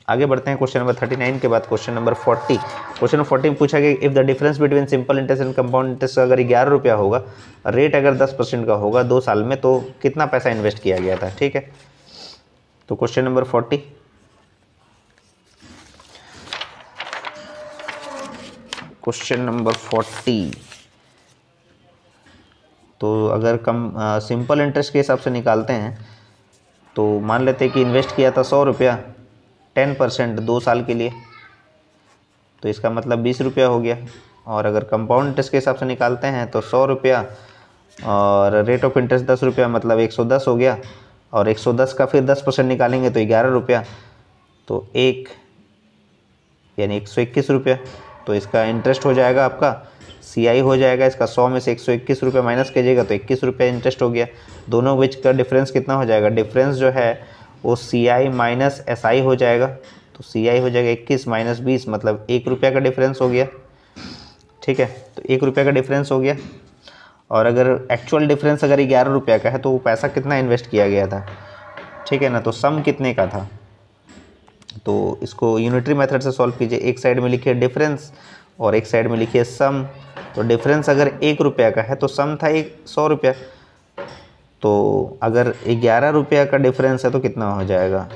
आगे बढ़ते हैं क्वेश्चन नंबर 39 के बाद क्वेश्चन नंबर 40। क्वेश्चन नंबर 40 में पूछा गया if the difference between simple interest and compound interest अगर 11 रुपया होगा, रेट अगर 10% का होगा 2 साल में, तो कितना पैसा इन्वेस्ट किया गया था। ठीक है, तो क्वेश्चन नंबर 40, क्वेश्चन नंबर 40, तो अगर सिंपल इंटरेस्ट के हिसाब से निकालते हैं तो मान लेते हैं कि इन्वेस्ट किया था 100 रुपया, 10% 2 साल के लिए, तो इसका मतलब 20 रुपया हो गया। और अगर कंपाउंड इंटरेस्ट के हिसाब से निकालते हैं तो 100 रुपया और रेट ऑफ इंटरेस्ट 10 रुपया, मतलब 110 हो गया। और 110 का फिर 10% निकालेंगे तो 11 रुपया, तो यानी 121 रुपया। तो इसका इंटरेस्ट हो जाएगा आपका CI हो जाएगा इसका 100 में से 121 रुपये माइनस कीजिएगा तो 21 रुपये इंटरेस्ट हो गया। दोनों बीच का डिफरेंस कितना हो जाएगा, डिफरेंस जो है वो CI माइनस SI हो जाएगा। तो CI हो जाएगा 21 माइनस 20, मतलब 1 रुपया का डिफरेंस हो गया। ठीक है, तो 1 रुपया का डिफरेंस हो गया। और अगर एक्चुअल डिफरेंस अगर 11 रुपया का है तो वो पैसा कितना इन्वेस्ट किया गया था। ठीक है ना, तो सम कितने का था, तो इसको यूनिटरी मेथड से सॉल्व कीजिए। एक साइड में लिखिए डिफरेंस और एक साइड में लिखिए सम। तो डिफरेंस अगर 1 रुपया का है तो सम था 100 रुपया। तो अगर 11 रुपया का डिफरेंस है तो कितना हो जाएगा,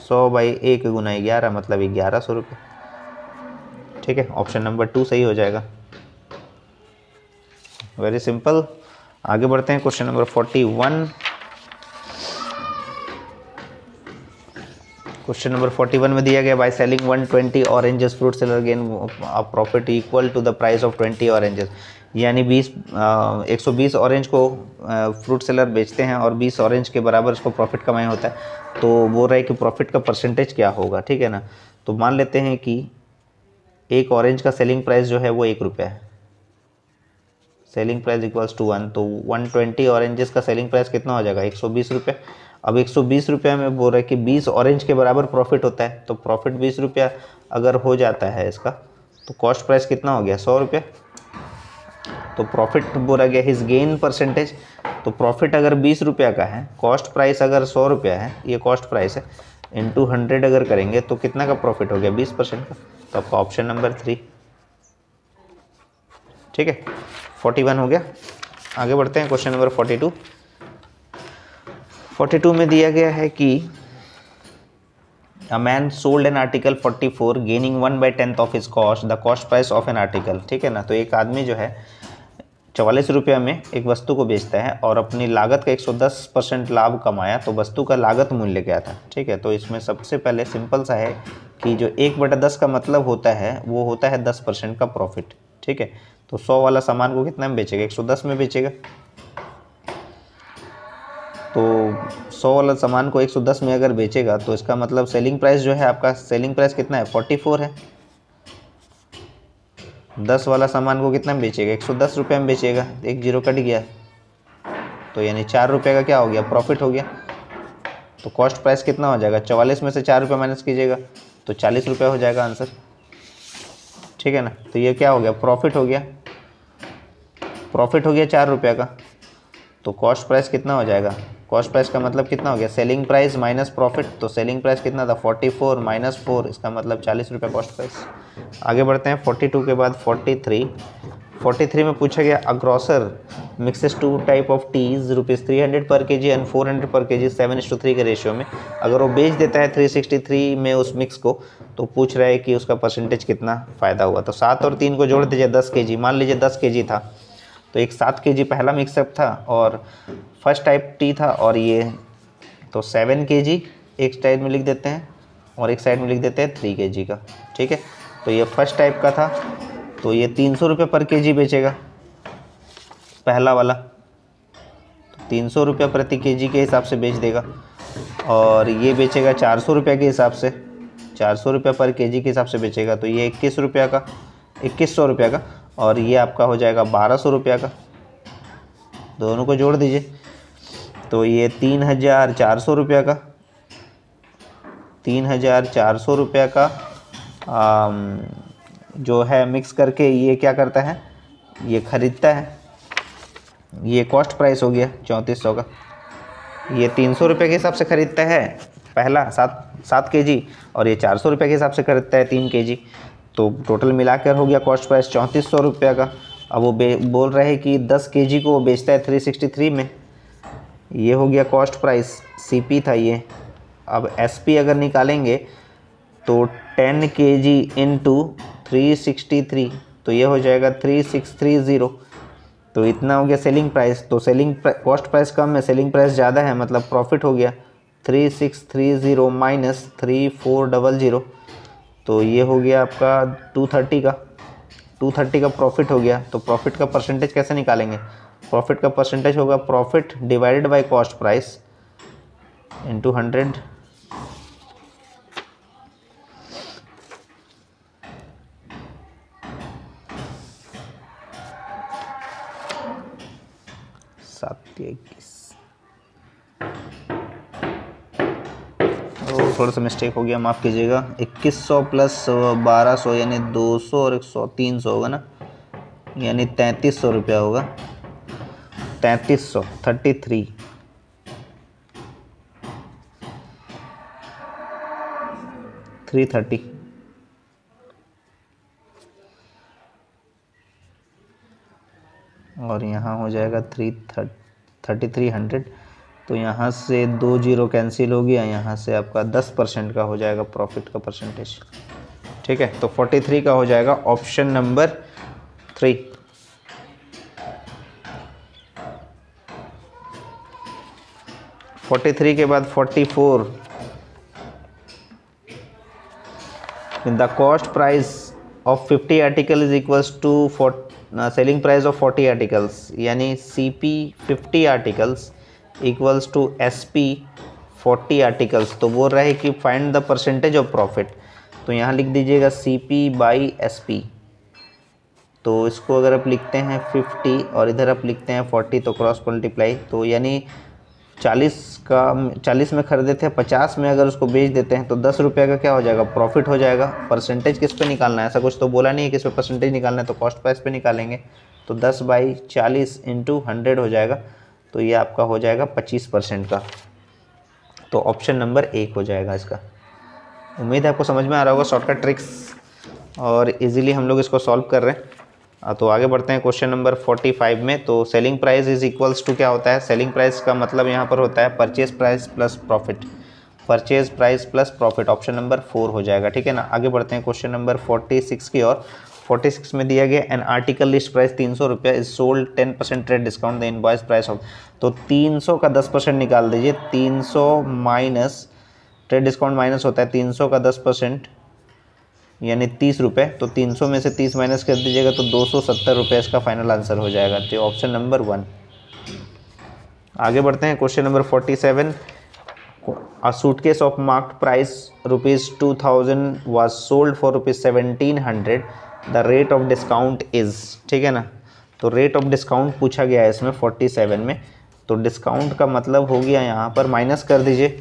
100/1 गुना 11, मतलब 1100 रुपये। ठीक है, ऑप्शन नंबर 2 सही हो जाएगा। Very simple. आगे बढ़ते हैं क्वेश्चन नंबर 41। क्वेश्चन नंबर 41 में दिया गया by selling 120 oranges fruit seller gain a profit equal to the price of 20 oranges. यानी 120 ऑरेंज को फ्रूट सेलर बेचते हैं और 20 ऑरेंज के बराबर उसको प्रॉफिट कमाई होता है। तो बोल रहा है कि प्रॉफिट का परसेंटेज क्या होगा। ठीक है ना, तो मान लेते हैं कि एक ऑरेंज का सेलिंग प्राइस जो है वो 1 रुपया है, सेलिंग प्राइस इक्वल्स टू 1, तो 120 ऑरेंजेस का सेलिंग प्राइस कितना हो जाएगा, 120 रुपये। अब 120 रुपये में बोल रहा है कि 20 ऑरेंज के बराबर प्रॉफिट होता है, तो प्रॉफिट 20 रुपया अगर हो जाता है इसका, तो कॉस्ट प्राइस कितना हो गया, 100 रुपये। तो प्रॉफिट बोला गया हिज गेन परसेंटेज, तो प्रॉफिट अगर 20 रुपया का है, कॉस्ट प्राइस अगर 100 रुपया है, ये कॉस्ट प्राइस है, इंटू 100 अगर करेंगे तो कितना का प्रॉफिट हो गया, 20% का। तो आपका ऑप्शन नंबर 3। ठीक है, 41 हो गया। आगे बढ़ते हैं क्वेश्चन नंबर 42। 42 में दिया गया है कि a man sold an article 44 gaining 1/10 of his cost the cost price of an article. ठीक है ना, तो एक आदमी जो है 44 रुपये में एक वस्तु को बेचता है और अपनी लागत का 110% लाभ कमाया, तो वस्तु का लागत मूल्य क्या था। ठीक है, तो इसमें सबसे पहले सिंपल सा है कि जो 1/10 का मतलब होता है वो होता है 10% का प्रॉफिट। ठीक है, तो 100 वाला सामान को कितना में बेचेगा, 110 में बेचेगा। तो 100 वाला सामान को 110 में अगर बेचेगा तो इसका मतलब सेलिंग प्राइस जो है आपका, सेलिंग प्राइस कितना है, 44 है। 10 वाला सामान को कितना में बेचेगा, 110 रुपये में बेचेगा, एक जीरो कट गया, तो यानी 4 रुपये का क्या हो गया, प्रॉफिट हो गया। तो कॉस्ट प्राइस कितना हो जाएगा, 44 में से 4 रुपये माइनस कीजिएगा तो 40 रुपये हो जाएगा आंसर। ठीक है ना, तो ये क्या हो गया, प्रॉफिट हो गया, प्रॉफिट हो गया 4 रुपये का। तो कॉस्ट प्राइस कितना हो जाएगा, कॉस्ट प्राइस का मतलब कितना हो गया, सेलिंग प्राइस माइनस प्रॉफिट। तो सेलिंग प्राइस कितना था, 44 माइनस 4, इसका मतलब 40 रुपये कॉस्ट प्राइस। आगे बढ़ते हैं 42 के बाद 43। 43 में पूछा गया a grocer mixes 2 type of teas ₹300 पर केजी एंड 400 पर केजी 7:3 के रेशियो में। अगर वो बेच देता है 363 में उस मिक्स को, तो पूछ रहा है कि उसका परसेंटेज कितना फ़ायदा हुआ। तो 7 और 3 को जोड़ दीजिए, 10 केजी, मान लीजिए 10 केजी था, तो एक 7 केजी पहला मिक्सअप था और फर्स्ट टाइप टी था, और ये तो 7 केजी एक साइड में लिख देते हैं और एक साइड में लिख देते हैं 3 केजी का। ठीक है, तो ये फर्स्ट टाइप का था, तो ये 300 रुपये पर केजी बेचेगा पहला वाला, तो 300 रुपये प्रति केजी के हिसाब से बेच देगा। और ये बेचेगा 400 रुपये के हिसाब से, 400 रुपये पर केजी के हिसाब से बेचेगा, तो ये 21 रुपये का, 2100 रुपये का, और ये आपका हो जाएगा 1200 रुपये का। दोनों को जोड़ दीजिए, तो ये 3400 रुपये का, 3400 रुपये का जो है मिक्स करके ये क्या करता है, ये ख़रीदता है। ये कॉस्ट प्राइस हो गया 3400 का। ये 300 रुपये के हिसाब से ख़रीदता है पहला 7 केजी, और ये 400 रुपये के हिसाब से ख़रीदता है 3 केजी। तो टोटल मिलाकर हो गया कॉस्ट प्राइस 3400 रुपये का। अब वो बोल रहे हैं कि 10 केजी को वो बेचता है 363 में। ये हो गया कॉस्ट प्राइस, सीपी था ये। अब एसपी अगर निकालेंगे तो 10 केजी इंटू 363, तो ये हो जाएगा 3630। तो इतना हो गया सेलिंग प्राइस। तो कॉस्ट प्राइस कम है, सेलिंग प्राइस ज़्यादा है, मतलब प्रॉफिट हो गया 3630 माइनस 3400। तो ये हो गया आपका 230 का प्रॉफिट हो गया। तो प्रॉफिट का परसेंटेज कैसे निकालेंगे? प्रॉफिट का परसेंटेज होगा profit divided by cost price into 100। थोड़ा सा मिस्टेक हो गया, माफ़ कीजिएगा। 2100 प्लस 1200 यानी 200 और 100 300 होगा ना, यानी 3300 रुपया होगा। 3300 33 330। और यहाँ हो जाएगा 3300। तो यहाँ से 2 जीरो कैंसिल हो गया, यहाँ से आपका 10% का हो जाएगा प्रॉफिट का परसेंटेज। ठीक है, तो 43 का हो जाएगा ऑप्शन नंबर 3। के बाद 44, the cost price of 50 article is equals to selling price of 40 articles, यानी CP 50 articles equals to SP 40 articles. तो बोल रहा है कि find the percentage of profit. तो यहाँ लिख दीजिएगा CP बाई SP। तो इसको अगर आप लिखते हैं 50 और इधर आप लिखते हैं 40, तो क्रॉस मल्टीप्लाई, तो यानी 40 में खरीदे थे, 50 में अगर उसको बेच देते हैं तो 10 रुपये का क्या हो जाएगा? प्रॉफिट हो जाएगा। परसेंटेज किस पे निकालना है? ऐसा कुछ तो बोला नहीं है किस पे परसेंटेज निकालना है, तो कॉस्ट प्राइस पे निकालेंगे। तो 10/40 इंटू 100 हो जाएगा। तो ये आपका हो जाएगा 25% का। तो ऑप्शन नंबर 1 हो जाएगा इसका। उम्मीद है आपको समझ में आ रहा होगा शॉर्टकट ट्रिक्स, और इजीली हम लोग इसको सॉल्व कर रहे हैं। तो आगे बढ़ते हैं क्वेश्चन नंबर 45 में। तो selling price is equals to क्या होता है? सेलिंग प्राइस का मतलब यहाँ पर होता है purchase price plus profit. Purchase price plus profit option number 4 हो जाएगा। ठीक है ना। आगे बढ़ते हैं क्वेश्चन नंबर 46 की ओर। 46 में दिया गया एन आर्टिकल लिस्ट प्राइस 300 रुपया is sold 10% trade discount the invoice price of. तो 300 का 10% निकाल दीजिए। 300 माइनस ट्रेड डिस्काउंट माइनस होता है 300 का 10%, यानी 30 रुपये। तो 300 में से 30 माइनस कर दीजिएगा तो 270 रुपये इसका फाइनल आंसर हो जाएगा। तो ऑप्शन नंबर 1। आगे बढ़ते हैं question number 47। A suitcase of marked price ₹2000 was sold for ₹1700, the rate of discount is. ठीक है ना। तो रेट ऑफ डिस्काउंट पूछा गया है इसमें 47 में। तो डिस्काउंट का मतलब हो गया यहाँ पर माइनस कर दीजिए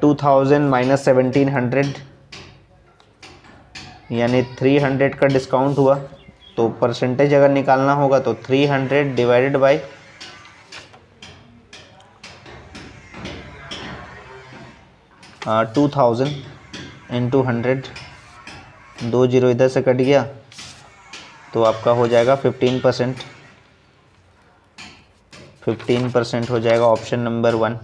2000 माइनस 1700, यानी 300 का डिस्काउंट हुआ। तो परसेंटेज अगर निकालना होगा तो 300 डिवाइडेड बाई 2000 इंटू 100। 2 जीरो इधर से कट गया तो आपका हो जाएगा 15%। 15% हो जाएगा ऑप्शन नंबर 1।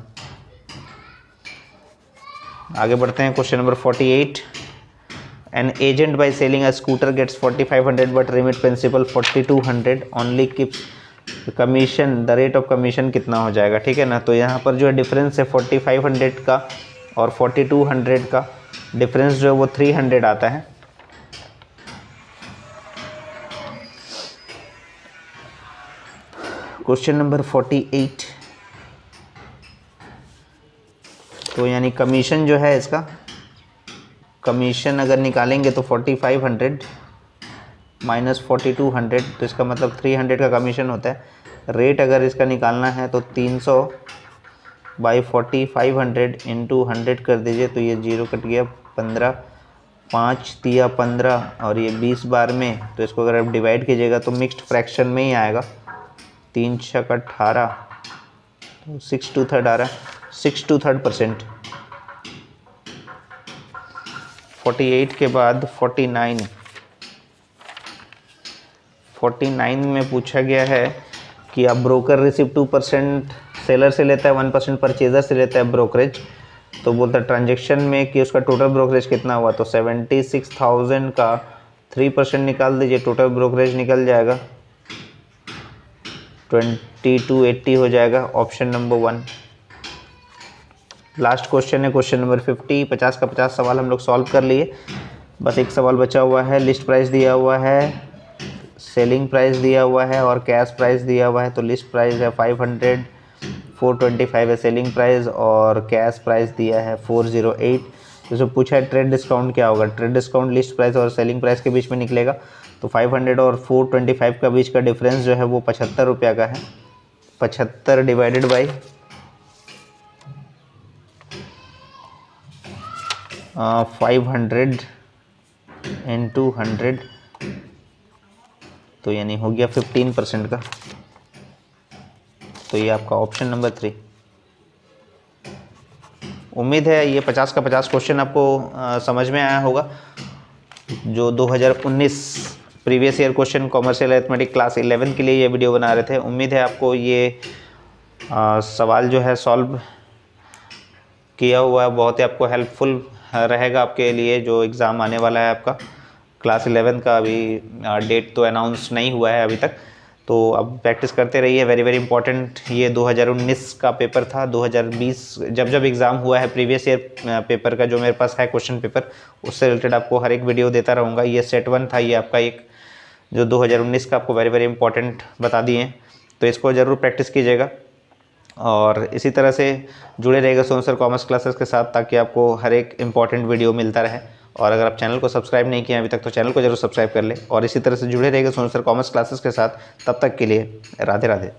आगे बढ़ते हैं question number 48। An agent by selling a scooter gets 4500 but remit principal 4200 only keeps commission, the rate of commission कितना हो जाएगा? ठीक है ना। तो यहाँ पर जो है डिफरेंस है 4500 का और 4200 का डिफरेंस जो है वो 300 आता है। Question number 48। तो यानी कमीशन जो है इसका, कमीशन अगर निकालेंगे तो 4500 माइनस 4200, तो इसका मतलब 300 का कमीशन होता है। रेट अगर इसका निकालना है तो 300 बाई 4500 इंटू 100 कर दीजिए। तो ये जीरो कट गया, 15, 5 तिया 15 और ये 20 बार में। तो इसको अगर आप डिवाइड कीजिएगा तो मिक्स्ड फ्रैक्शन में ही आएगा। 3 छक 18 तो 6 2/3 आ रहा है, 6 2/3%। 48 के बाद 49 में पूछा गया है कि आप ब्रोकर रिसीव 2% सेलर से लेता है, 1% परचेजर से लेता है ब्रोकरेज। तो बोलता है ट्रांजेक्शन में कि उसका टोटल ब्रोकरेज कितना हुआ, तो 76,000 का 3% निकाल दीजिए, टोटल ब्रोकरेज निकल जाएगा 2280 हो जाएगा, ऑप्शन नंबर 1। लास्ट क्वेश्चन है क्वेश्चन नंबर 50। 50 का 50 सवाल हम लोग सॉल्व कर लिए, बस एक सवाल बचा हुआ है। लिस्ट प्राइस दिया हुआ है, सेलिंग प्राइस दिया हुआ है और कैश प्राइस दिया हुआ है। तो लिस्ट प्राइस है 500, 425 है सेलिंग प्राइस और कैश प्राइस दिया है 408। तो पूछा है ट्रेड डिस्काउंट क्या होगा। ट्रेड डिस्काउंट लिस्ट प्राइस और सेलिंग प्राइस के बीच में निकलेगा। तो 500 और 425 का बीच का डिफरेंस जो है वो 75 रुपये का है। 75 डिवाइडेड बाई 500 इंटू 100, तो यानी हो गया 15% का। तो ये आपका ऑप्शन नंबर 3। उम्मीद है ये 50 का 50 क्वेश्चन आपको समझ में आया होगा। जो 2019 previous year question commercial arithmetic class 11 के लिए ये वीडियो बना रहे थे। उम्मीद है आपको ये सवाल जो है सॉल्व किया हुआ है बहुत ही आपको हेल्पफुल रहेगा आपके लिए जो एग्ज़ाम आने वाला है आपका क्लास 11 का। अभी डेट तो अनाउंस नहीं हुआ है अभी तक, तो अब प्रैक्टिस करते रहिए। वेरी वेरी इंपॉर्टेंट ये 2019 का पेपर था। 2020 जब एग्ज़ाम हुआ है प्रीवियस ईयर पेपर का जो मेरे पास है क्वेश्चन पेपर, उससे रिलेटेड आपको हर एक वीडियो देता रहूँगा। ये सेट 1 था, ये आपका एक जो 2019 का आपको वेरी वेरी इंपॉर्टेंट बता दिए हैं, तो इसको ज़रूर प्रैक्टिस कीजिएगा। और इसी तरह से जुड़े रहेगा सोनू सर कॉमर्स क्लासेस के साथ, ताकि आपको हर एक इम्पॉर्टेंट वीडियो मिलता रहे। और अगर आप चैनल को सब्सक्राइब नहीं किए अभी तक तो चैनल को जरूर सब्सक्राइब कर लें और इसी तरह से जुड़े रहेगा सोनू सर कॉमर्स क्लासेस के साथ। तब तक के लिए राधे राधे।